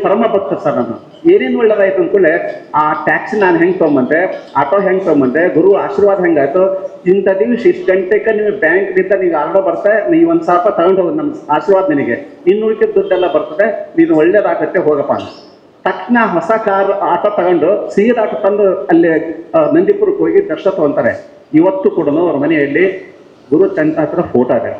ಪರಮ ಭಕ್ತ ಸರ್ ನಾನು, ಏನೇನು ಒಳ್ಳೇದಾಯ್ತು ಅಂದ್ಕೊಳ್ಳೆ. ಆ ಟ್ಯಾಕ್ಸಿ ನಾನು ಹೆಂಗೆ ತೊಗೊಂಬಂದೆ, ಆಟೋ ಹೆಂಗೆ ತೊಗೊಂಬಂದೆ, ಗುರು ಆಶೀರ್ವಾದ ಹೆಂಗಾಯ್ತು, ಇಂಥ ದಿವಸ ಇಷ್ಟು ಗಂಟೆಗೆ ನೀವು ಬ್ಯಾಂಕ್ನಿಂದ ನೀವು ಆರ್ಡರ್ ಬರ್ತೆ, ನೀವು 1,000 ರೂಪಾಯಿ ತಗೊಂಡು ಹೋಗಿ, ನಮ್ಮ ಆಶೀರ್ವಾದ ನಿನಗೆ, ಇನ್ನು ಉಳಿಕೆ ದುಡ್ಡೆಲ್ಲ ಬರ್ತದೆ, ನೀನು ಒಳ್ಳೇದಾಗತ್ತೆ ಹೋಗಪ್ಪ ಅಂತ. ತಕ್ಷಣ ಹೊಸ ಕಾರ್ ಆಟೋ ತಗೊಂಡು ಸೀದಾ ಆಟೋ ತಂದು ಅಲ್ಲಿ ನಂದಿಪುರಕ್ಕೆ ಹೋಗಿ ದರ್ಶನ ತಗೊಂತಾರೆ. ಇವತ್ತು ಕೂಡ ಅವ್ರ ಮನೆಯಲ್ಲಿ ಗುರು ಚಂದ್ರ ಹತ್ರ ಫೋಟೋ ಇದೆ.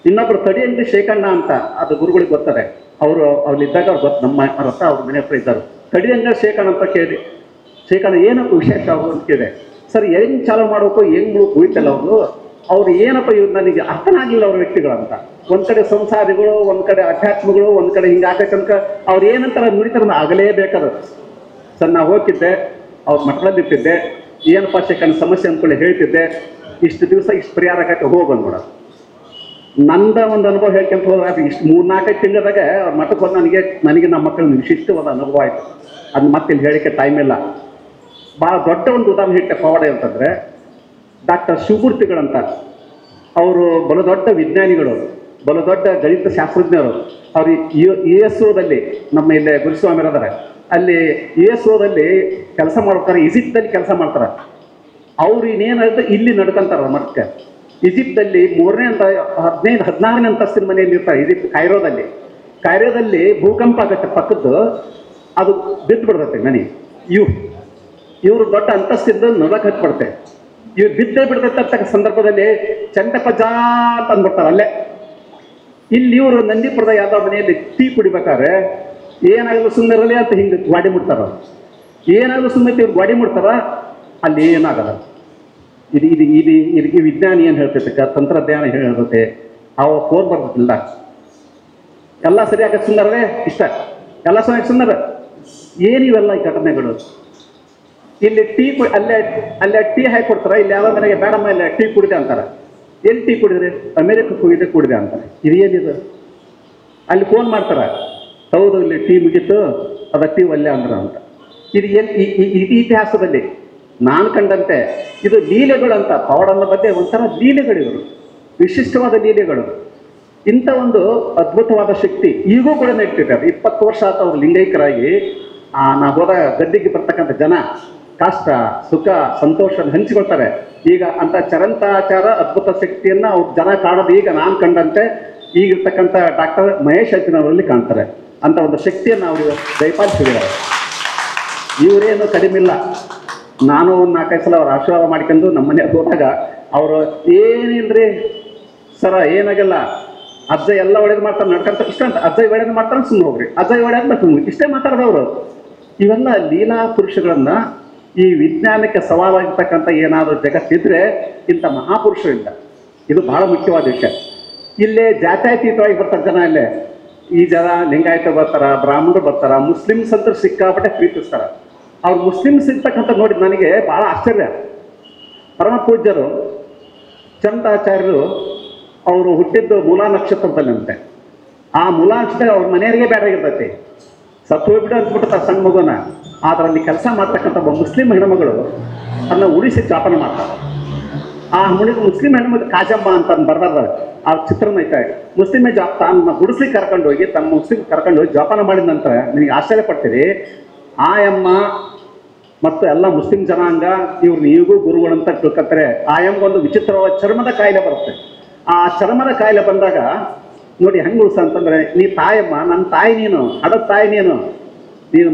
ಇನ್ನೊಬ್ರು ತಡಿಯಲ್ಲಿ ಶೇಖಣ್ಣ ಅಂತ, ಅದು ಗುರುಗಳಿಗೆ ಗೊತ್ತದೆ, ಅವರು ಅವ್ರಿದ್ದಾಗ ಅವ್ರು ಗೊತ್ತು, ನಮ್ಮ ರಥ ಅವ್ರ ಮನೆ ಹತ್ರ ಇದ್ದರು. ತಡಿಯಂಗ ಶೇಖಣ್ಣ ಅಂತ ಕೇಳಿ, ಶೇಖಣ್ಣ ಏನಪ್ಪ ವಿಶೇಷ ಅವರು ಅಂತ ಕೇಳಿದೆ. ಸರ್ ಹೆಂಗೆ ಚಾಲೂ ಮಾಡಬೇಕು, ಹೆಂಗ್ ಹೋಯ್ತಲ್ಲ ಅವ್ರು ಏನಪ್ಪ ಇವ್ರು ನನಗೆ ಅರ್ಥನಾಗಲಿಲ್ಲ ಅವ್ರ ವ್ಯಕ್ತಿಗಳಂತ. ಒಂದ್ ಕಡೆ ಸಂಸಾರಿಗಳು, ಒಂದ್ ಕಡೆ ಅಧ್ಯಾತ್ಮಗಳು, ಒಂದ್ ಕಡೆ ಹಿಂಗೆ ಆಗಬೇಕಂತ ಅವ್ರು ಏನಂತಾರೆ ನುಡಿತಾರೆ, ಆಗಲೇಬೇಕಾದ. ಸರ್ ನಾವು ಹೋಗ್ತಿದ್ದೆ, ಅವ್ರ ಮಠದಲ್ಲಿ ಇರ್ತಿದ್ದೆ, ಏನಪ್ಪ ಶೇಖಣ್ಣ ಸಮಸ್ಯೆ ಅಂದ್ಕೊಳ್ಳಿ ಹೇಳ್ತಿದ್ದೆ, ಇಷ್ಟು ದಿವಸ ಇಷ್ಟು ಪರಿಹಾರ ಆಗಕ್ಕೆ ಹೋಗೋಣ. ನಂದ ಒಂದು ಅನುಭವ ಹೇಳ್ಕೊಂತ ಹೋದ್ರೆ ಅದು ಇಷ್ಟು 3-4 ತಿಂಗಳದಾಗ ಅವ್ರ ಮಠಕ್ಕೆ ಹೋದ ನನಗೆ ನಮ್ಮ ಮಕ್ಕಳು ವಿಶಿಷ್ಟವಾದ ಅನುಭವ ಆಯಿತು. ಅದು ಮತ್ತೆ ಇಲ್ಲಿ ಹೇಳಿಕೆ ಟೈಮ್ ಇಲ್ಲ. ಭಾಳ ದೊಡ್ಡ ಒಂದು ಉದಾಹರಣೆ ಹೇಳ್ತೆ ಪವಾಡೆ ಅಂತಂದರೆ, ಡಾಕ್ಟರ್ ಶಿವಮೂರ್ತಿಗಳಂತ, ಅವರು ಬಲು ದೊಡ್ಡ ವಿಜ್ಞಾನಿಗಳು, ಬಲು ದೊಡ್ಡ ಗಣಿತ ಶಾಸ್ತ್ರಜ್ಞರು. ಅವರು USOದಲ್ಲಿ ನಮ್ಮ ಇಲ್ಲಿ ಗುರುಸ್ವಾಮಿ ಅದಾರೆ, ಅಲ್ಲಿ USOದಲ್ಲಿ ಕೆಲಸ ಮಾಡ್ತಾರೆ, ಈಜಿಪ್ಟಲ್ಲಿ ಕೆಲಸ ಮಾಡ್ತಾರೆ. ಅವ್ರು ಇನ್ನೇನಾದ್ರೆ ಇಲ್ಲಿ ನಡ್ಕೊಂತಾರ ಮಠಕ್ಕೆ. ಈಜಿಪ್ಟಲ್ಲಿ 3ನೇ 16ನೇ ಅಂತಸ್ತಿನ ಮನೆಯಲ್ಲಿ ಇರ್ತಾರೆ, ಈಜಿಪ್ಟ್ ಕಾರ್ಯದಲ್ಲಿ ಭೂಕಂಪ ಆಗತ್ತೆ ಪಕ್ಕದ್ದು, ಅದು ಬಿದ್ದು ಬಿಡ್ತೈತೆ ಮನೆ. ಇವರು ದೊಡ್ಡ ಅಂತಸ್ತಿದ್ದು ನೋಡಕ್ಕೆ ಹತ್ಬಿಡುತ್ತೆ. ಇವ್ರು ಬಿದ್ದೇ ಬಿಡ್ತೈತೆ ಅಂತ ಸಂದರ್ಭದಲ್ಲಿ ಚಂಡಪಜ ಅಂತ ಅಂದ್ಬಿಡ್ತಾರೆ ಅಲ್ಲೇ. ಇಲ್ಲಿ ಇವರು ನಂದಿಪುರದ ಯಾವ್ದೋ ಮನೆಯಲ್ಲಿ ಟೀ ಕುಡಿಬೇಕಾದ್ರೆ ಏನಾಗಲು ಸುಮ್ಮನೆ ಅಂತ ಹಿಂಗೆ ಗಾಡಿ ಮುಡ್ತಾರ. ಏನಾಗಲು ಸುಮ್ಮನೆ ಇವ್ರು ಗಾಡಿ ಮುಡ್ತಾರ, ಅಲ್ಲಿ ಏನಾಗಲ್ಲ. ಇದಕ್ಕೆ ವಿಜ್ಞಾನಿ ಏನು ಹೇಳ್ತೈತೆ, ತಂತ್ರಜ್ಞಾನ ಏನು ಹೇಳ್ತೈತೆ, ಅವ ಫೋನ್ ಬರ್ತೈತಿಲ್ಲ, ಎಲ್ಲ ಸರಿಯಾಗ ಸುಂದರವೇ ಇಷ್ಟ, ಎಲ್ಲ ಸುಂದರ. ಏನಿವೆಲ್ಲ ಈ ಘಟನೆಗಳು? ಇಲ್ಲಿ ಟೀ ಅಲ್ಲೇ ಟೀ ಹಾಕಿ ಕೊಡ್ತಾರ, ಇಲ್ಲಿ ಯಾವ ಮನೆಗೆ ಬೇಡಮ್ಮ ಇಲ್ಲ ಟೀ ಕುಡಿದೆ ಅಂತಾರ. ಎಲ್ಲಿ ಟೀ ಕುಡಿದ್ರಿ? ಅಮೇರಿಕಕ್ಕೆ ಹೋಗಿದ್ದೆ ಕುಡಿದೆ ಅಂತಾರೆ. ಇದು ಏನಿದು? ಅಲ್ಲಿ ಫೋನ್ ಮಾಡ್ತಾರ, ಹೌದು ಇಲ್ಲಿ ಟೀ ಮುಗೀತು, ಅದ ಟೀ ಒಲ್ಲೆ ಅಂದ್ರ ಅಂತ. ಇದು ಇತಿಹಾಸದಲ್ಲಿ ನಾನು ಕಂಡಂತೆ ಇದು ಲೀಲೆಗಳು ಅಂತ. ಪವಾಡನ ಬಗ್ಗೆ ಒಂಥರ ಲೀಲೆಗಳು, ಇವರು ವಿಶಿಷ್ಟವಾದ ಲೀಲೆಗಳು. ಇಂಥ ಒಂದು ಅದ್ಭುತವಾದ ಶಕ್ತಿ ಈಗೂ ಕೂಡ ನಡೀತಿದ್ದಾರೆ. 20 ವರ್ಷ ಆತ ಅವ್ರು ಲಿಂಗೈಕ್ಯರಾಗಿ ನಾ ಹೋದ ಗದ್ದಿಗೆ ಬರ್ತಕ್ಕಂಥ ಜನ ಕಷ್ಟ ಸುಖ ಸಂತೋಷ ಹಂಚಿಕೊಳ್ತಾರೆ. ಈಗ ಅಂತ ಚರಂತಾಚಾರ ಅದ್ಭುತ ಶಕ್ತಿಯನ್ನ ಅವ್ರ ಜನ ಕಾಣೋದು ಈಗ ನಾನು ಕಂಡಂತೆ ಈಗಿರ್ತಕ್ಕಂಥ ಡಾಕ್ಟರ್ ಮಹೇಶ್ ಅಜ್ಜಿನವರಲ್ಲಿ ಕಾಣ್ತಾರೆ. ಅಂತ ಒಂದು ಶಕ್ತಿಯನ್ನು ಅವರು ದಯಪಾಲಿಸಿದ್ದಾರೆ. ಇವರೇನು ಕಡಿಮೆ ಇಲ್ಲ. ನಾನು ಒಂದು 4-5 ಸಲ ಅವ್ರ ಆಶೀರ್ವಾದ ಮಾಡ್ಕೊಂಡು ನಮ್ಮ ಮನೆಗೆ ಹೋದಾಗ ಅವರು ಏನಿಲ್ರಿ ಸರ ಏನಾಗಿಲ್ಲ, ಅಜ್ಜ ಎಲ್ಲ ಒಳ್ಳೇದು ಮಾಡ್ತಾರೆ ನಡ್ಕೊಂತ ಇಷ್ಟ ಅಂತ. ಅಜ್ಜ ಒಳ್ಳೇದು ಮಾಡ್ತಾರೆ ಸುಮ್ಮನೆ ಹೋಗ್ರಿ, ಅಜ್ಜ ಒಳ್ಳೇದು ಇಷ್ಟೇ ಮಾತಾಡೋದವರು. ಇವೆಲ್ಲ ಲೀಲಾ ಪುರುಷಗಳನ್ನ ಈ ವಿಜ್ಞಾನಕ್ಕೆ ಸವಾಲಾಗಿರ್ತಕ್ಕಂಥ ಏನಾದರೂ ಜಗತ್ತಿದ್ರೆ ಇಂಥ ಮಹಾಪುರುಷರಿಲ್ಲ. ಇದು ಬಹಳ ಮುಖ್ಯವಾದ ವಿಷಯ. ಇಲ್ಲೇ ಜಾತ್ಯತೀತವಾಗಿ ಬರ್ತಾರೆ ಜನ. ಇಲ್ಲೇ ಈ ಜನ ಲಿಂಗಾಯತ ಬರ್ತಾರ, ಬ್ರಾಹ್ಮಣರು ಬರ್ತಾರ, ಮುಸ್ಲಿಮ್ಸ್ ಅಂತ ಸಿಕ್ಕಾಪಟ್ಟೆ ಪ್ರೀತಿಸ್ತಾರ. ಅವ್ರು ಮುಸ್ಲಿಮ್ಸ್ ಇರ್ತಕ್ಕಂಥ ನೋಡಿ ನನಗೆ ಭಾಳ ಆಶ್ಚರ್ಯ. ಪರಮ ಪೂಜ್ಯರು ಚಂದಾಚಾರ್ಯರು ಅವರು ಹುಟ್ಟಿದ್ದು ಮೂಲಾ ನಕ್ಷತ್ರದಲ್ಲಂತೆ. ಆ ಮೂಲಾ ನಕ್ಷತ್ರ ಅವ್ರ ಮನೆಯವರಿಗೆ ಬೇಡಾಗಿರ್ತೈತಿ, ಸತ್ತು ಹೋಗ್ಬಿಟ್ಟು ಅಂದ್ಬಿಡ್ತಾರೆ ಸಣ್ಣ ಮಗುನ. ಅದರಲ್ಲಿ ಕೆಲಸ ಮಾಡ್ತಕ್ಕಂಥ ಮುಸ್ಲಿಂ ಹೆಣ್ಮಗಳು ಅದನ್ನ ಉಳಿಸಿ ಜಾಪನ ಮಾಡ್ತಾರೆ. ಆ ಮುಸ್ಲಿಂ ಹೆಣ್ಮಗಳು ಕಾಜಮ್ಮ ಅಂತ ಬರ್ದಾರ, ಆ ಚಿತ್ರನ ಐತೆ. ಮುಸ್ಲಿಮೇ ತನ್ನ ಗುಡಿಸ್ಲಿಕ್ಕೆ ಕರ್ಕೊಂಡು ಹೋಗಿ ತಮ್ಮ ಮುಸ್ಲಿಂ ಕರ್ಕೊಂಡು ಹೋಗಿ ಜಾಪನ ಮಾಡಿದ ನಂತರ ನಿನಗೆ ಆಶ್ಚರ್ಯ ಪಡ್ತೀರಿ. ಆ ಅಮ್ಮ ಮತ್ತು ಎಲ್ಲ ಮುಸ್ಲಿಂ ಜನಾಂಗ ಇವ್ರನ್ನ ಈಗೂ ಗುರುಗಳಂತ ತಿಳ್ಕೊತಾರೆ. ಆ ಎಮ್ಗೊಂದು ವಿಚಿತ್ರವಾದ ಚರ್ಮದ ಕಾಯಿಲೆ ಬರುತ್ತೆ. ಆ ಚರ್ಮದ ಕಾಯಿಲೆ ಬಂದಾಗ ನೋಡಿ ಹೆಂಗೆ ಉಳಿಸ ಅಂತಂದ್ರೆ, ನೀ ತಾಯಮ್ಮ, ನನ್ನ ತಾಯಿ ನೀನು, ಹಡದ ತಾಯಿ ನೀನು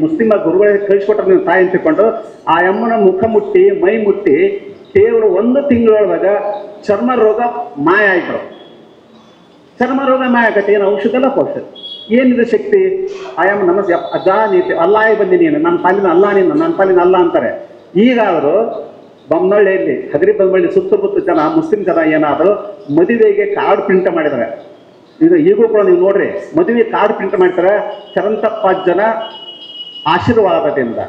ಮುಸ್ಲಿಮ ಗುರುಗಳಿಗೆ ಕಳಿಸ್ಕೊಟ್ರೆ ನೀವು ತಾಯಿ ಅಂತ ತಿಳ್ಕೊಂಡು ಆ ಅಮ್ಮನ ಮುಖ ಮುಟ್ಟಿ ಮೈ ಮುಟ್ಟಿ ಕೇವಲ 1 ತಿಂಗಳೊಳದಾಗ ಚರ್ಮ ರೋಗ ಮಾಯ ಆಯ್ತು. ಚರ್ಮ ರೋಗ ಮಾಯ ಆಗತ್ತೆ. ಏನು ಔಷಧ ಅಲ್ಲ ಔಷಧ. ಏನಿದೆ ಶಕ್ತಿ? ಆಯಮ್ಮ ನಮ್ಮ ಅಜ್ಜ ನೀತಿ ಅಲ್ಲಾಯಿ ಬಂದಿ ನೀನು, ನನ್ನ ಪಾಲಿನ ಅಲ್ಲ ನೀನು, ನನ್ನ ಪಾಲಿನ ಅಲ್ಲ ಅಂತಾರೆ. ಈಗಾದರೂ ಬೊಮ್ಮನಹಳ್ಳಿಯಲ್ಲಿ ಹಗರಿ ಬೊಮ್ಮನಹಳ್ಳಿ ಸುತ್ತಮುತ್ತ ಜನ ಮುಸ್ಲಿಂ ಜನ ಏನಾದರೂ ಮದುವೆಗೆ ಕಾರ್ಡ್ ಪ್ರಿಂಟ್ ಮಾಡಿದ್ದಾರೆ. ಇದು ಈಗೂ ಕೂಡ ನೀವು ನೋಡ್ರಿ, ಮದುವೆ ಕಾರ್ಡ್ ಪ್ರಿಂಟ್ ಮಾಡ್ತಾರೆ. ಚರಂತಪ್ಪ ಜನ ಆಶೀರ್ವಾದದಿಂದ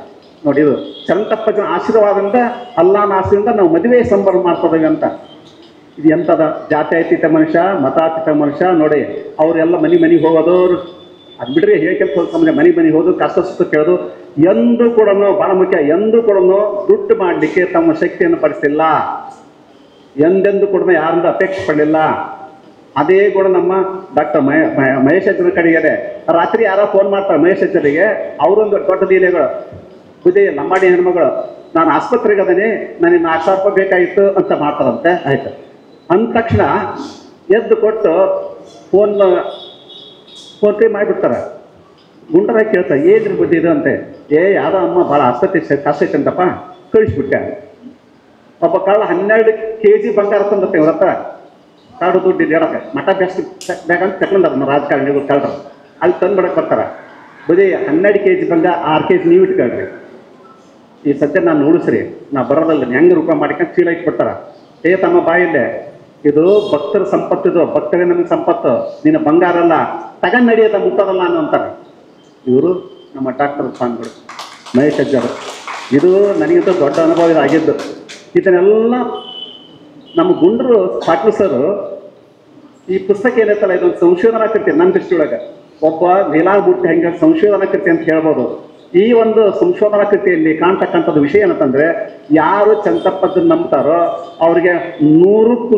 ನೋಡಿ, ಇದು ಚರಂತಪ್ಪ ಜನ ಆಶೀರ್ವಾದದಿಂದ ಅಲ್ಲಾನ ಆಶೀರ್ವಾದದಿಂದ ನಾವು ಮದುವೆ ಸಂಭ್ರಮ ಮಾಡ್ತದೇವೆ ಅಂತ. ಇದು ಎಂಥದ ಜಾತ್ಯತೀತ ಮನುಷ್ಯ, ಮತಾತೀತ ಮನುಷ್ಯ ನೋಡಿ. ಅವರೆಲ್ಲ ಮನೆಗೆ ಹೋಗೋದು ಅದು ಬಿಡ್ರಿ, ಹೇಳ್ಕೆಂತ ಹೋದ ಮನೆಗೆ ಹೋದು ಕಷ್ಟ ಸುತ್ತ ಕೇಳೋದು. ಎಂದೂ ಕೂಡ ಭಾಳ ಮುಖ್ಯ, ಎಂದೂ ಕೂಡ ದುಡ್ಡು ಮಾಡಲಿಕ್ಕೆ ತಮ್ಮ ಶಕ್ತಿಯನ್ನು ಪಡಿಸಿಲ್ಲ. ಎಂದೆಂದೂ ಕೂಡ ಯಾರಿಂದ ಅಪೇಕ್ಷೆ ಪಡಲಿಲ್ಲ. ಅದೇ ಕೂಡ ನಮ್ಮ ಡಾಕ್ಟರ್ ಮಹೇಶ್ ಅಜ್ಜನ ಕಡೆಗೆ ರಾತ್ರಿ ಯಾರೋ ಫೋನ್ ಮಾಡ್ತಾರೆ ಮಹೇಶ್ ಅಜ್ಜರಿಗೆ. ಅವರೊಂದು ದೊಡ್ಡ ಲೀಲೆಗಳು. ಬುದ್ಧಿ ಲಂಬಾಣಿ ಹೆಣ್ಮಗಳು, ನಾನು ಆಸ್ಪತ್ರೆಗೆ ಅದೀನಿ, ನನಗೆ 4,000 ರೂಪಾಯಿ ಬೇಕಾಗಿತ್ತು ಅಂತ ಮಾಡ್ತಾರಂತೆ. ಆಯ್ತು ಅಂದ ತಕ್ಷಣ ಎದ್ದು ಕೊಟ್ಟು ಫೋನ್ ಪೇ ಮಾಡಿಬಿಡ್ತಾರೆ. ಗುಂಡರಾಗಿ ಕೇಳ್ತಾರೆ, ಏನ್ರಿ ಬುದ್ಧಿ ಇದು ಅಂತೆ. ಯಾರೋ ಅಮ್ಮ ಭಾಳ ಆಸ್ಪತ್ರೆ ಕಾಸು ಐತಂತಪ್ಪ, ಕಳಿಸ್ಬಿಟ್ಟೆ. ಒಬ್ಬ ಕಳ್ಳ 12 kg ಬಂಗಾರ ತಂದತ್ತೆ ಇವ್ರ ಹತ್ರ. ಕಾಡು ದುಡ್ಡು ಹೇಳಕ್ಕೆ ಮಠ ಬೆಸ್ಟ್ ಬೇಕಂತ ತಗೊಂಡಾರ ನಮ್ಮ ರಾಜಕಾರಣಿಗಳು ಕಳ್ಳರು. ಅಲ್ಲಿ ತಂದ್ಬಿಡಕ್ಕೆ ಬರ್ತಾರೆ. ಬರೀ 12 kg ಬಂಗಾರ 6 kg ನೀವು ಇಟ್ಕೊಳ್ರಿ, ಈ ಸದ್ಯ ನಾನು ಉಳಿಸ್ರಿ, ನಾ ಬರೋದಲ್ಲ ಹೆಂಗೆ ರೂಪಾಯಿ ಮಾಡಿಕೊಂಡು ಚೀಲ ಇಟ್ಬಿಡ್ತಾರ. ತಮ್ಮ ಬಾಯಿಲ್ಲೇ ಇದು ಭಕ್ತರ ಸಂಪತ್ತು, ಇದು ಭಕ್ತರೇ ನಮಗೆ ಸಂಪತ್ತು, ನಿನ್ನ ಬಂಗಾರ ಅಲ್ಲ, ತಗೊಂಡು ನಡೆಯೋದ ಮುಟ್ಟೋದಲ್ಲ ಅನ್ನೋ ಅಂತಾರೆ. ಇವರು ನಮ್ಮ ಡಾಕ್ಟರ್ ಸ್ವಾಮಿಗಳು ಮಹೇಶ್ ಅಜ್ಜರು. ಇದು ನನಗಿಂತ ದೊಡ್ಡ ಅನುಭವ ಇದಾಗಿದ್ದು. ಇದನ್ನೆಲ್ಲ ನಮ್ಮ ಗುಂಡ್ರು ಪಾಟ್ಲು ಸರ್ ಈ ಪುಸ್ತಕ ಏನೈತಲ್ಲ, ಇದೊಂದು ಸಂಶೋಧನಾ ಕೃತಿ. ನನ್ನ ದೃಷ್ಟಿಯೊಳಗೆ ಒಬ್ಬ ವೇಲಾಗ್ಬಿಟ್ಟು ಹೆಂಗೆ ಸಂಶೋಧನಾ ಕೃತಿ ಅಂತ ಹೇಳ್ಬೋದು. ಈ ಒಂದು ಸಂಶೋಧನಾ ಕೃತಿಯಲ್ಲಿ ಕಾಣ್ತಕ್ಕಂಥದ್ದು ವಿಷಯ ಏನಂತಂದರೆ, ಯಾರು ಚಂತಪ್ಪದನ್ನು ನಂಬ್ತಾರೋ ಅವ್ರಿಗೆ 100ಕ್ಕೆ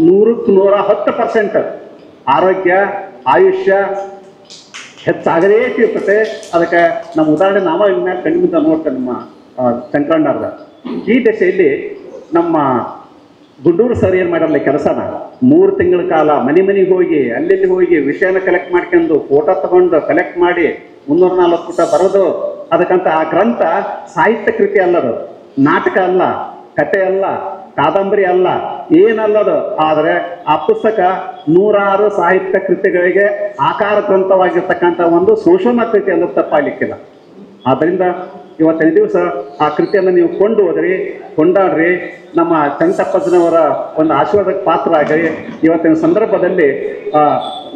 110% ಆರೋಗ್ಯ ಆಯುಷ್ಯ ಹೆಚ್ಚಾಗದೇ ಇರ್ತದೆ. ಅದಕ್ಕೆ ನಮ್ಮ ಉದಾಹರಣೆ ನಾವ ಇನ್ಮ್ಯಾಗ ಕಣ್ಣಿಂದ ನೋಡ್ತೇವೆ. ನಮ್ಮ ಶಂಕರಣ್ಣವ್ರ ಈ ದಶೆಯಲ್ಲಿ ನಮ್ಮ ಗುಂಡೂರು ಸರ್ ಏನು ಮಾಡಲ್ಲ ಕೆಲಸನ 3 ತಿಂಗಳ ಕಾಲ ಮನೆಗೆ ಹೋಗಿ ಅಲ್ಲಿ ಹೋಗಿ ವಿಷಯನ ಕಲೆಕ್ಟ್ ಮಾಡ್ಕೊಂಡು ಫೋಟೋ ತಗೊಂಡು ಕಲೆಕ್ಟ್ ಮಾಡಿ 340 ಪುಟ ಬರೋದು. ಅದಕ್ಕಂತ ಆ ಗ್ರಂಥ ಸಾಹಿತ್ಯ ಕೃತಿ ಅಲ್ಲದು, ನಾಟಕ ಅಲ್ಲ, ಕತೆ ಅಲ್ಲ, ಕಾದಂಬರಿ ಅಲ್ಲ, ಏನಲ್ಲದು. ಆದರೆ ಆ ಪುಸ್ತಕ 106 ಸಾಹಿತ್ಯ ಕೃತಿಗಳಿಗೆ ಆಕಾರ ಗ್ರಂಥವಾಗಿರ್ತಕ್ಕಂಥ ಒಂದು ಸಂಶೋಧನಾ ಕೃತಿ ಅನ್ನೋದು ತಪ್ಪಾಗಲಿಕ್ಕಿಲ್ಲ. ಆದ್ದರಿಂದ ಇವತ್ತಿನ ದಿವಸ ಆ ಕೃತಿಯನ್ನು ನೀವು ಕೊಂಡು ಹೋದ್ರಿ, ಕೊಂಡಾಡ್ರಿ, ನಮ್ಮ ಚಂತಪ್ಪಜ್ಜನವರ ಒಂದು ಆಶೀರ್ವಾದಕ್ಕೆ ಪಾತ್ರ ಆಗ್ರಿ. ಇವತ್ತಿನ ಸಂದರ್ಭದಲ್ಲಿ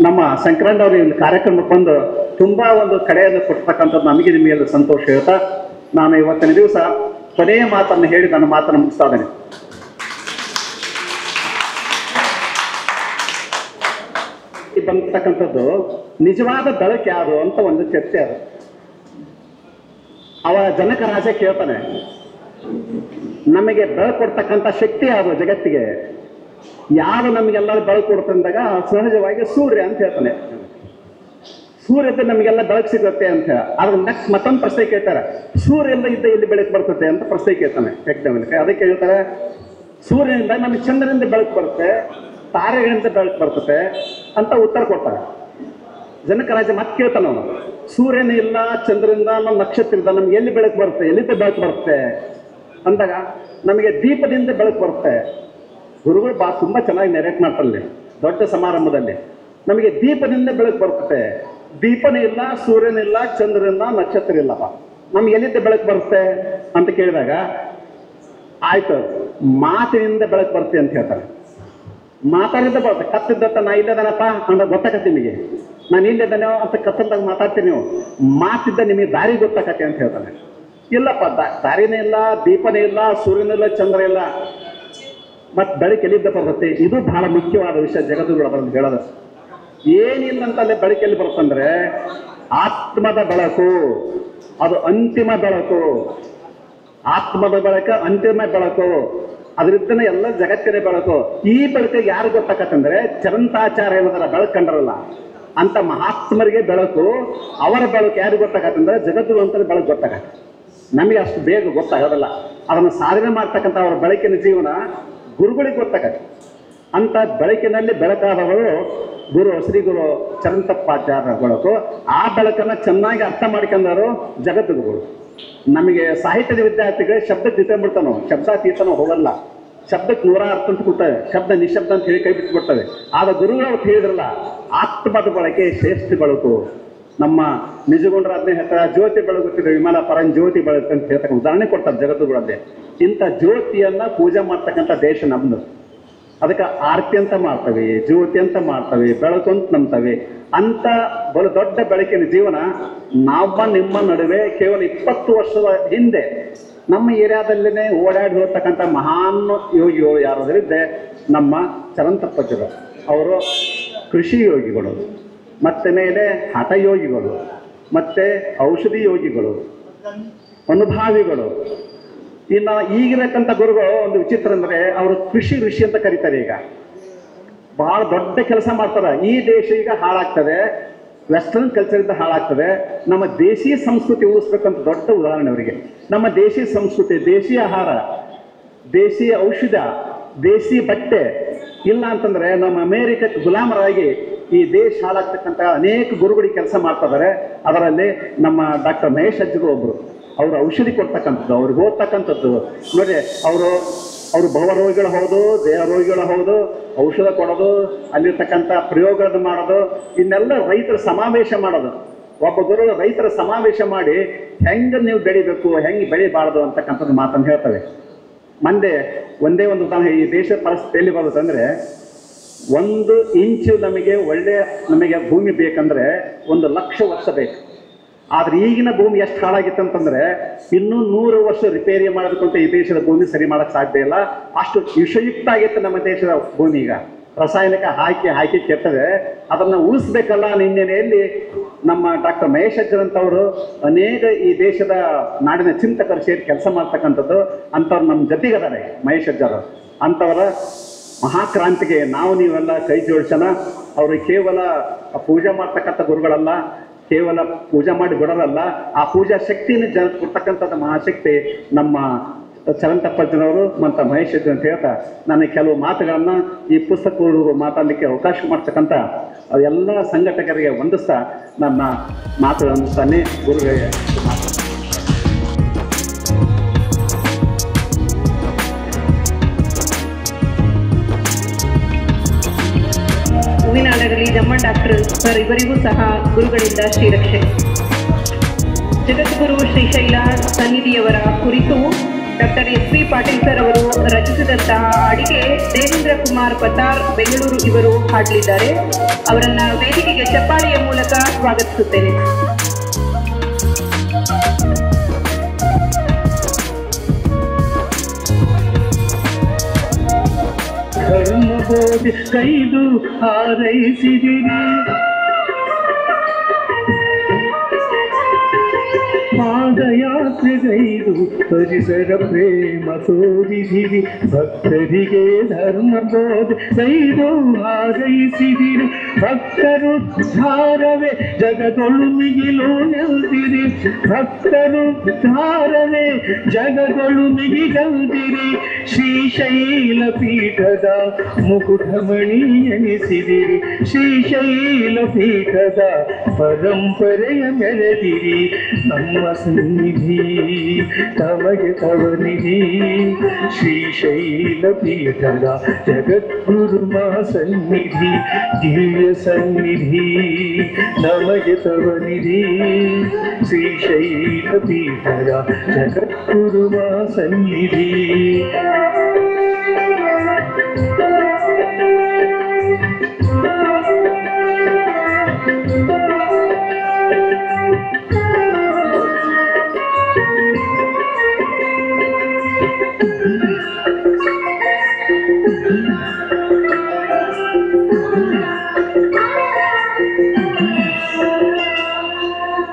ನಮ್ಮ ಸಂಕ್ರಾಂತವ್ರು ಒಂದು ಕಾರ್ಯಕ್ರಮಕ್ಕೆ ಬಂದು ತುಂಬ ಒಂದು ಕಡೆಯನ್ನು ಕೊಡ್ತಕ್ಕಂಥದ್ದು ನಮಗೆ ನಿಮಗೆ ಸಂತೋಷ ಇರುತ್ತೆ. ನಾನು ಇವತ್ತಿನ ದಿವಸ ಕೊನೆಯ ಮಾತನ್ನು ಹೇಳಿ ನನ್ನ ಮಾತನ್ನು ಮುಗಿಸ್ತಾ ಇದ್ದೇನೆ. ಬಂತಕ್ಕಂಥದ್ದು ನಿಜವಾದ ಬೆಳಕು ಯಾರು ಅಂತ ಒಂದು ಚರ್ಚೆ ಅದು. ಅವ ಜನಕ ರಾಜ ಕೇಳ್ತಾನೆ, ನಮಗೆ ಬೆಳಕು ಕೊಡ್ತಕ್ಕಂಥ ಶಕ್ತಿ ಯಾರು ಜಗತ್ತಿಗೆ, ಯಾರು ನಮಗೆಲ್ಲ ಬೆಳಕು ಕೊಡ್ತಂದಾಗ ಸಹಜವಾಗಿ ಸೂರ್ಯ ಅಂತ ಹೇಳ್ತಾನೆ. ಸೂರ್ಯದ ನಮಗೆಲ್ಲ ಬೆಳಕು ಸಿಗುತ್ತೆ ಅಂತ. ಆದ್ರೆ ನೆಕ್ಸ್ಟ್ ಮತ್ತೊಂದು ಪ್ರಶ್ನೆ ಕೇಳ್ತಾರೆ, ಸೂರ್ಯ ಎಲ್ಲ ಇದ್ದ ಇಲ್ಲಿ ಬೆಳಕು ಬರ್ತದೆ ಅಂತ ಪ್ರಶ್ನೆ ಕೇಳ್ತಾನೆ ಎಕ್ಸಾಮಲ್ಲಿ. ಅದಕ್ಕೆ ಹೇಳ್ತಾರೆ, ಸೂರ್ಯನಿಂದ ನಮಗೆ ಚಂದ್ರನಿಂದ ಬೆಳಕು ಬರುತ್ತೆ, ತಾರೆಗಳಿಂದ ಬೆಳಕು ಬರ್ತದೆ ಅಂತ ಉತ್ತರ ಕೊಡ್ತಾರೆ. ಜನಕ ರಾಜ ಮತ್ತೆ ಕೇಳ್ತಾನೆ ಅವನು, ಸೂರ್ಯನ ಇಲ್ಲ, ಚಂದ್ರನಿಂದ, ನಮ್ಮ ನಕ್ಷತ್ರದಿಂದ ನಮ್ಗೆ ಎಲ್ಲಿ ಬೆಳಕು ಬರುತ್ತೆ, ಎಲ್ಲಿಂದ ಬೆಳಕು ಬರುತ್ತೆ ಅಂದಾಗ ನಮಗೆ ದೀಪದಿಂದ ಬೆಳಕು ಬರುತ್ತೆ. ಗುರುಗಳು ತುಂಬ ಚೆನ್ನಾಗಿ ನೆರೆಕ್ಟ್ ಮಾಡ್ತಾರೆ ದೊಡ್ಡ ಸಮಾರಂಭದಲ್ಲಿ. ನಮಗೆ ದೀಪದಿಂದ ಬೆಳಕು ಬರ್ತದೆ, ದೀಪನೇ ಇಲ್ಲ, ಸೂರ್ಯನಿಲ್ಲ, ಚಂದ್ರನಿಲ್ಲ, ನಕ್ಷತ್ರ ಇಲ್ಲಪ್ಪ, ನಮ್ಗೆ ಎಲ್ಲಿಂದ ಬೆಳಕು ಬರುತ್ತೆ ಅಂತ ಕೇಳಿದಾಗ ಆಯ್ತು ಮಾತಿನಿಂದ ಬೆಳಕು ಬರುತ್ತೆ ಅಂತ ಹೇಳ್ತಾರೆ. ಮಾತಾಡಿದ್ದ ಬರುತ್ತೆ, ಕತ್ತಿದ್ದತ್ತ ನಾ ಇಲ್ಲದನಪ್ಪ ಅಂತ ಗೊತ್ತಾಗತ್ತೆ ನಿಮಗೆ, ನಾನು ಇಲ್ಲದನೋ ಅಂತ ಕತ್ತಲ್ದಾಗ ಮಾತಾಡ್ತೀನಿ ನೀವು, ಮಾತಿದ್ದ ನಿಮಗೆ ದಾರಿ ಗೊತ್ತಾಗತ್ತೆ ಅಂತ ಹೇಳ್ತಾನೆ. ಇಲ್ಲಪ್ಪ, ದಾರಿನೇ ಇಲ್ಲ, ದೀಪನೇ ಇಲ್ಲ, ಸೂರ್ಯನಿಲ್ಲ, ಚಂದ್ರ ಇಲ್ಲ, ಮತ್ತೆ ಬೆಳಕು ಎಲ್ಲಿದ್ದ ಬರುತ್ತೆ. ಇದು ಬಹಳ ಮುಖ್ಯವಾದ ವಿಷಯ ಜಗತ್ತುಗಳು ಅದನ್ನು ಹೇಳೋದು. ಏನಿಲ್ಲ ಅಂತ ಅಲ್ಲಿ ಬೆಳಕೆಲ್ಲಿ ಬರುತ್ತಂದ್ರೆ ಆತ್ಮದ ಬೆಳಕು, ಅದು ಅಂತಿಮ ಬೆಳಕು. ಆತ್ಮದ ಬೆಳಕು ಅಂತಿಮ ಬೆಳಕು, ಅದರಿದ್ದನೇ ಎಲ್ಲ ಜಗತ್ತಿನ ಬೆಳಕು. ಈ ಬೆಳಕಿಗೆ ಯಾರು ಗೊತ್ತಾಗತ್ತಂದ್ರೆ ಚರಂತಾಚಾರ್ಯ ಏನದರ ಬೆಳಕು ಕಂಡರಲ್ಲ ಅಂತ ಮಹಾತ್ಮರಿಗೆ ಬೆಳಕು. ಅವರ ಬೆಳಕು ಯಾರು ಗೊತ್ತಾಗತ್ತಂದ್ರೆ ಜಗತ್ತು ಅಂತ ಬೆಳಕು ಗೊತ್ತಾಗತ್ತೆ. ನಮಗೆ ಅಷ್ಟು ಬೇಗ ಗೊತ್ತಾಗೋದಲ್ಲ. ಅದನ್ನು ಸಾಧನೆ ಮಾಡ್ತಕ್ಕಂಥ ಅವರ ಬೆಳಕಿನ ಜೀವನ ಗುರುಗಳಿಗೆ ಗೊತ್ತಾಗತ್ತೆ. ಅಂತ ಬೆಳಕಿನಲ್ಲಿ ಬೆಳಕಾದವರು ಗುರು ಶ್ರೀ ಗುರು ಚರಂತಪ್ಪಾಚಾರ್ಯ ಬೆಳಕು. ಆ ಬೆಳಕನ್ನು ಚೆನ್ನಾಗಿ ಅರ್ಥ ಮಾಡ್ಕೊಂಡವರು ಜಗದ್ಗುರುಗಳು. ನಮಗೆ ಸಾಹಿತ್ಯದ ವಿದ್ಯಾರ್ಥಿಗಳು ಶಬ್ದಕ್ಕೆ ತಿಳ್ಕೊಂಡ್ಬಿಡ್ತಾನೋ, ಶಬ್ದಾತೀತನೋ ಹೋಗಲ್ಲ. ಶಬ್ದಕ್ಕೆ 100 ಅರ್ಥ ಅಂತ ಕೊಡ್ತವೆ, ಶಬ್ದ ನಿಶಬ್ದ ಅಂತ ಹೇಳಿ ಕೈ ಬಿಟ್ಬಿಡ್ತವೆ. ಆಗ ಗುರುಗಳು ಅವ್ರು ಹೇಳಿದ್ರಲ್ಲ, ಆತ್ಮದ ಬಳಕೆ ಶ್ರೇಷ್ಠ ಬೆಳಕು. ನಮ್ಮ ನಿಜಗೊಂಡ್ರಾದ್ನೇ ಹೇಳ್ತಾರೆ, ಜ್ಯೋತಿ ಬೆಳಗುತ್ತಿದೆ ವಿಮಲ ಪರಂ ಜ್ಯೋತಿ ಬೆಳಕು ಅಂತ ಹೇಳ್ತಕ್ಕಂಥ ಉದಾಹರಣೆ ಕೊಡ್ತಾರೆ ಜಗತ್ತುಗಳಲ್ಲೇ. ಇಂಥ ಜ್ಯೋತಿಯನ್ನ ಪೂಜೆ ಮಾಡ್ತಕ್ಕಂಥ ದೇಶ ನಮ್ದು. ಅದಕ್ಕೆ ಆರತಿ ಅಂತ ಮಾಡ್ತವೆ, ಜ್ಯೋತಿ ಅಂತ ಮಾಡ್ತವೆ, ಬೆಳಕು ಅಂತ ನಂಬ್ತವೆ. ಅಂತ ಬಲು ದೊಡ್ಡ ಬೆಳಕಿನ ಜೀವನ ನಿಮ್ಮ ನಡುವೆ ಕೇವಲ 20 ವರ್ಷದ ಹಿಂದೆ ನಮ್ಮ ಏರಿಯಾದಲ್ಲೇ ಓಡಾಡಿ ಹೋಗ್ತಕ್ಕಂಥ ಮಹಾನ್ ಯೋಗಿಗಳು ಯಾರಾದ್ರಿದ್ದೆ ನಮ್ಮ ಚರಂತಪ್ಪಜ್ಜರು. ಅವರು ಕೃಷಿ ಯೋಗಿಗಳು, ಮತ್ತೆ ಮೇಲೆ ಹಠಯೋಗಿಗಳು, ಮತ್ತೆ ಔಷಧಿ ಯೋಗಿಗಳು, ಅನುಭಾವಿಗಳು. ಇನ್ನು ಈಗಿರಕ್ಕಂಥ ಗುರುಗಳು ಒಂದು ವಿಚಿತ್ರ ಅಂದರೆ ಅವರು ಕೃಷಿ ಋಷಿ ಅಂತ ಕರೀತಾರೆ. ಈಗ ಬಹಳ ದೊಡ್ಡ ಕೆಲಸ ಮಾಡ್ತಾರೆ. ಈ ದೇಶ ಈಗ ಹಾಳಾಗ್ತದೆ, ವೆಸ್ಟರ್ನ್ ಕಲ್ಚರಿಂದ ಹಾಳಾಗ್ತದೆ. ನಮ್ಮ ದೇಶೀಯ ಸಂಸ್ಕೃತಿ ಉಳಿಸ್ಬೇಕಂತ ದೊಡ್ಡ ಉದಾಹರಣೆ ಅವರಿಗೆ. ನಮ್ಮ ದೇಶೀಯ ಸಂಸ್ಕೃತಿ, ದೇಶೀಯ ಆಹಾರ, ದೇಶೀಯ ಔಷಧ, ದೇಶಿ ಬಟ್ಟೆ ಇಲ್ಲ ಅಂತಂದ್ರೆ ನಮ್ಮ ಅಮೇರಿಕಕ್ಕೆ ಗುಲಾಮರಾಗಿ ಈ ದೇಶ ಹಾಳಾಗ್ತಕ್ಕಂಥ ಅನೇಕ ಗುರುಗಳಿಗೆ ಕೆಲಸ ಮಾಡ್ತಾ ಇದ್ದಾರೆ. ಅದರಲ್ಲಿ ನಮ್ಮ ಡಾಕ್ಟರ್ ಮಹೇಶ್ ಅಜ್ಜಿಗೂ ಒಬ್ಬರು. ಅವರು ಔಷಧಿ ಕೊಡ್ತಕ್ಕಂಥದ್ದು, ಅವ್ರಿಗೆ ಓದ್ತಕ್ಕಂಥದ್ದು ನೋಡಿ. ಅವರು ಭವ ರೋಗಿಗಳು ಹೌದು, ದೇಹ ರೋಗಿಗಳು ಹೌದು, ಔಷಧ ಕೊಡೋದು, ಅಲ್ಲಿರ್ತಕ್ಕಂಥ ಪ್ರಯೋಗಗಳನ್ನು ಮಾಡೋದು, ಇನ್ನೆಲ್ಲ ರೈತರ ಸಮಾವೇಶ ಮಾಡೋದು. ಒಬ್ಬ ಗುರು ರೈತರ ಸಮಾವೇಶ ಮಾಡಿ ಹೆಂಗೆ ನೀವು ಬೆಳಿಬೇಕು, ಹೆಂಗೆ ಬೆಳಿಬಾರ್ದು ಅಂತಕ್ಕಂಥದ್ದು ಮಾತನ್ನು ಹೇಳ್ತವೆ. ಮಂದೆ ಒಂದೇ ಒಂದು ಉದಾಹರಣೆ, ಈ ದೇಶದ ಪರಿಸ್ಥಿತಿ ಎಲ್ಲಿ ಬರುತ್ತಂದರೆ, 1 ಇಂಚು ನಮಗೆ ಭೂಮಿ ಬೇಕಂದ್ರೆ 1 ಲಕ್ಷ ವರ್ಷ ಬೇಕು. ಆದ್ರೆ ಈಗಿನ ಭೂಮಿ ಎಷ್ಟು ಹಾಳಾಗಿತ್ತಂತಂದ್ರೆ ಇನ್ನೂ 100 ವರ್ಷ ರಿಪೇರಿ ಮಾಡೋದಕ್ಕಂತ ಈ ದೇಶದ ಭೂಮಿ ಸರಿ ಮಾಡಕ್ ಸಾಧ್ಯ ಇಲ್ಲ. ಅಷ್ಟು ವಿಷಯುಕ್ತ ಆಗಿತ್ತು ನಮ್ಮ ದೇಶದ ಭೂಮಿ. ಈಗ ರಾಸಾಯನಿಕ ಹಾಕಿ ಕೆಟ್ಟದೆ. ಅದನ್ನ ಉಳಿಸ್ಬೇಕಲ್ಲ ನಿನ್ನೆಲೆಯಲ್ಲಿ ನಮ್ಮ ಡಾಕ್ಟರ್ ಮಹೇಶ್ ಅಜ್ಜರಂತವರು ಅನೇಕ ಈ ದೇಶದ ನಾಡಿನ ಚಿಂತಕರು ಸೇರಿ ಕೆಲಸ ಮಾಡ್ತಕ್ಕಂಥದ್ದು. ಅಂಥವ್ರು ನಮ್ಮ ಜೊತೆಗದಾರೆ ಮಹೇಶ್ ಅಜ್ಜರು. ಅಂಥವರ ಮಹಾಕ್ರಾಂತಿಗೆ ನೀವೆಲ್ಲ ಕೈ ಜೋಡಿಸೋಣ. ಅವರು ಕೇವಲ ಪೂಜೆ ಮಾಡ್ತಕ್ಕಂಥ ಗುರುಗಳಲ್ಲ, ಕೇವಲ ಪೂಜೆ ಮಾಡಿ ಬಿಡೋರಲ್ಲ, ಆ ಪೂಜಾ ಶಕ್ತಿಯನ್ನು ಕೊಡ್ತಕ್ಕಂಥದ್ದು ಮಹಾಶಕ್ತಿ ನಮ್ಮ ಚರಂತಪ್ಪಜ್ಜನವರು ಮತ್ತು ಮಹೇಶ್ ಹೆಜ್ಜೆ ಅಂತ ಹೇಳ್ತಾ ನನಗೆ ಕೆಲವು ಮಾತುಗಳನ್ನು ಈ ಪುಸ್ತಕ ಮಾತಾಡಲಿಕ್ಕೆ ಅವಕಾಶ ಮಾಡ್ತಕ್ಕಂಥ ಎಲ್ಲ ಸಂಘಟಕರಿಗೆ ವಂದಿಸ್ತಾ ನನ್ನ ಮಾತುಗಳನ್ನು ತಾನೇ ಗುರುಗಳಿಗೆ ಹೂವಿನಾಳಗಲಿ ನಮ್ಮ ಡಾಕ್ಟರ್ ಸರ್ ಇವರಿಗೂ ಸಹ ಗುರುಗಳಿಂದ ಶ್ರೀರಕ್ಷೆ. ಜಗದ್ಗುರು ಶ್ರೀಶೈಲ ಸನ್ನಿಧಿಯವರ ಕುರಿತು doctor S P Patil sir ಅವರು ರಚಿಸಿದಂತಹ ಹಾಡಿಗೆ ದೇವೇಂದ್ರ ಕುಮಾರ್ ಪತಾರ್ ಬೆಂಗಳೂರು ಇವರು ಹಾಡಲಿದ್ದಾರೆ. ಅವರನ್ನ ವೇದಿಕೆಗೆ ಚಪ್ಪಾಳೆಯ ಮೂಲಕ ಸ್ವಾಗತಿಸುತ್ತೇನೆ. ಧರ್ಮಬೋಧಿ ಕೈದು ಹಾರೈಸಿದಿರಿ, ಪಾದಯಾತ್ರೆಗೈದು ಪರಿಸರ ಪ್ರೇಮ ತೋರಿಸಿರಿ, ಭಕ್ತರಿಗೆ ಧರ್ಮಬೋಧಿ ಕೈದು ಹಾರೈಸಿದಿರಿ, ಭಕ್ತರು ಧಾರವೇ ಜಗದೊಳು ಮಿಗಿಲು ನೆಲ್ದಿರಿ, ಭಕ್ತರು ಧಾರವೇ ಜಗದೊಳು ಮಿಗಿಗಲ್ದಿರಿ, ಶ್ರೀಶೈಲ ಪೀಠದ ಮುಕುಟಮಣಿ ಎನಿಸಿದಿರಿ, ಶ್ರೀಶೈಲ ಪೀಠದ ಪರಂಪರೆಯ ಮೆರೆದಿರಿ, ನಮ್ಮ ಸನ್ನಿಧಿ ತಮಗೆ ತವನಿಧಿ, ಶ್ರೀಶೈಲ ಪೀಠದ ಜಗದ್ಗುರುಮ ಸನ್ನಿಧಿ, ದಿವ್ಯ ಸನ್ನಿಧಿ ನಮಗೆ ತವನಿಧಿ, ಶ್ರೀಶೈಲ ಪೀಠದ ಜಗದ್ಗುರುಮ ಸನ್ನಿಧಿ.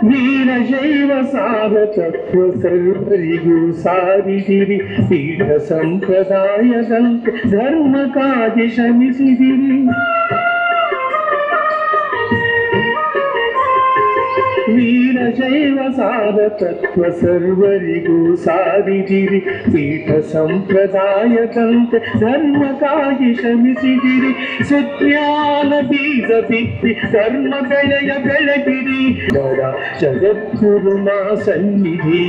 ವೀರಶೈವ ಸಾರ ತತ್ವ ಸರ್ವರಿಗೂ ಸಾರಿದಿರಿ, ಪೀಠ ಸಂಪ್ರದಾಯದಂತೆ ಧರ್ಮಕ್ಕಾಗಿ ಶ್ರಮಿಸಿದಿರಿ, ವೀರಶೈವ ಸಾರ ತತ್ವ ಸರ್ವರಿಗೂ ಸಾರಿದಿರಿ, ಪೀಠ ಸಂಪ್ರದಾಯದಂತೆ ಧರ್ಮಕ್ಕಾಗಿ ಶ್ರಮಿಸಿದಿರಿ, ಸುಜ್ಞಾನ ಬೀಜ ಬಿತ್ತಿ ಧರ್ಮ ಬೆಳೆಯ ಬೆಳಗಿರಿ, ಜಗದ್ಗುರುಮ ಸನ್ನಿಧಿ.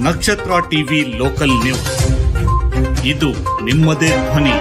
ನಕ್ಷತ್ರ ಟಿವಿ ಲೋಕಲ್ ನ್ಯೂಸ್, ಇದು ನಿಮ್ಮದೇ ಧ್ವನಿ.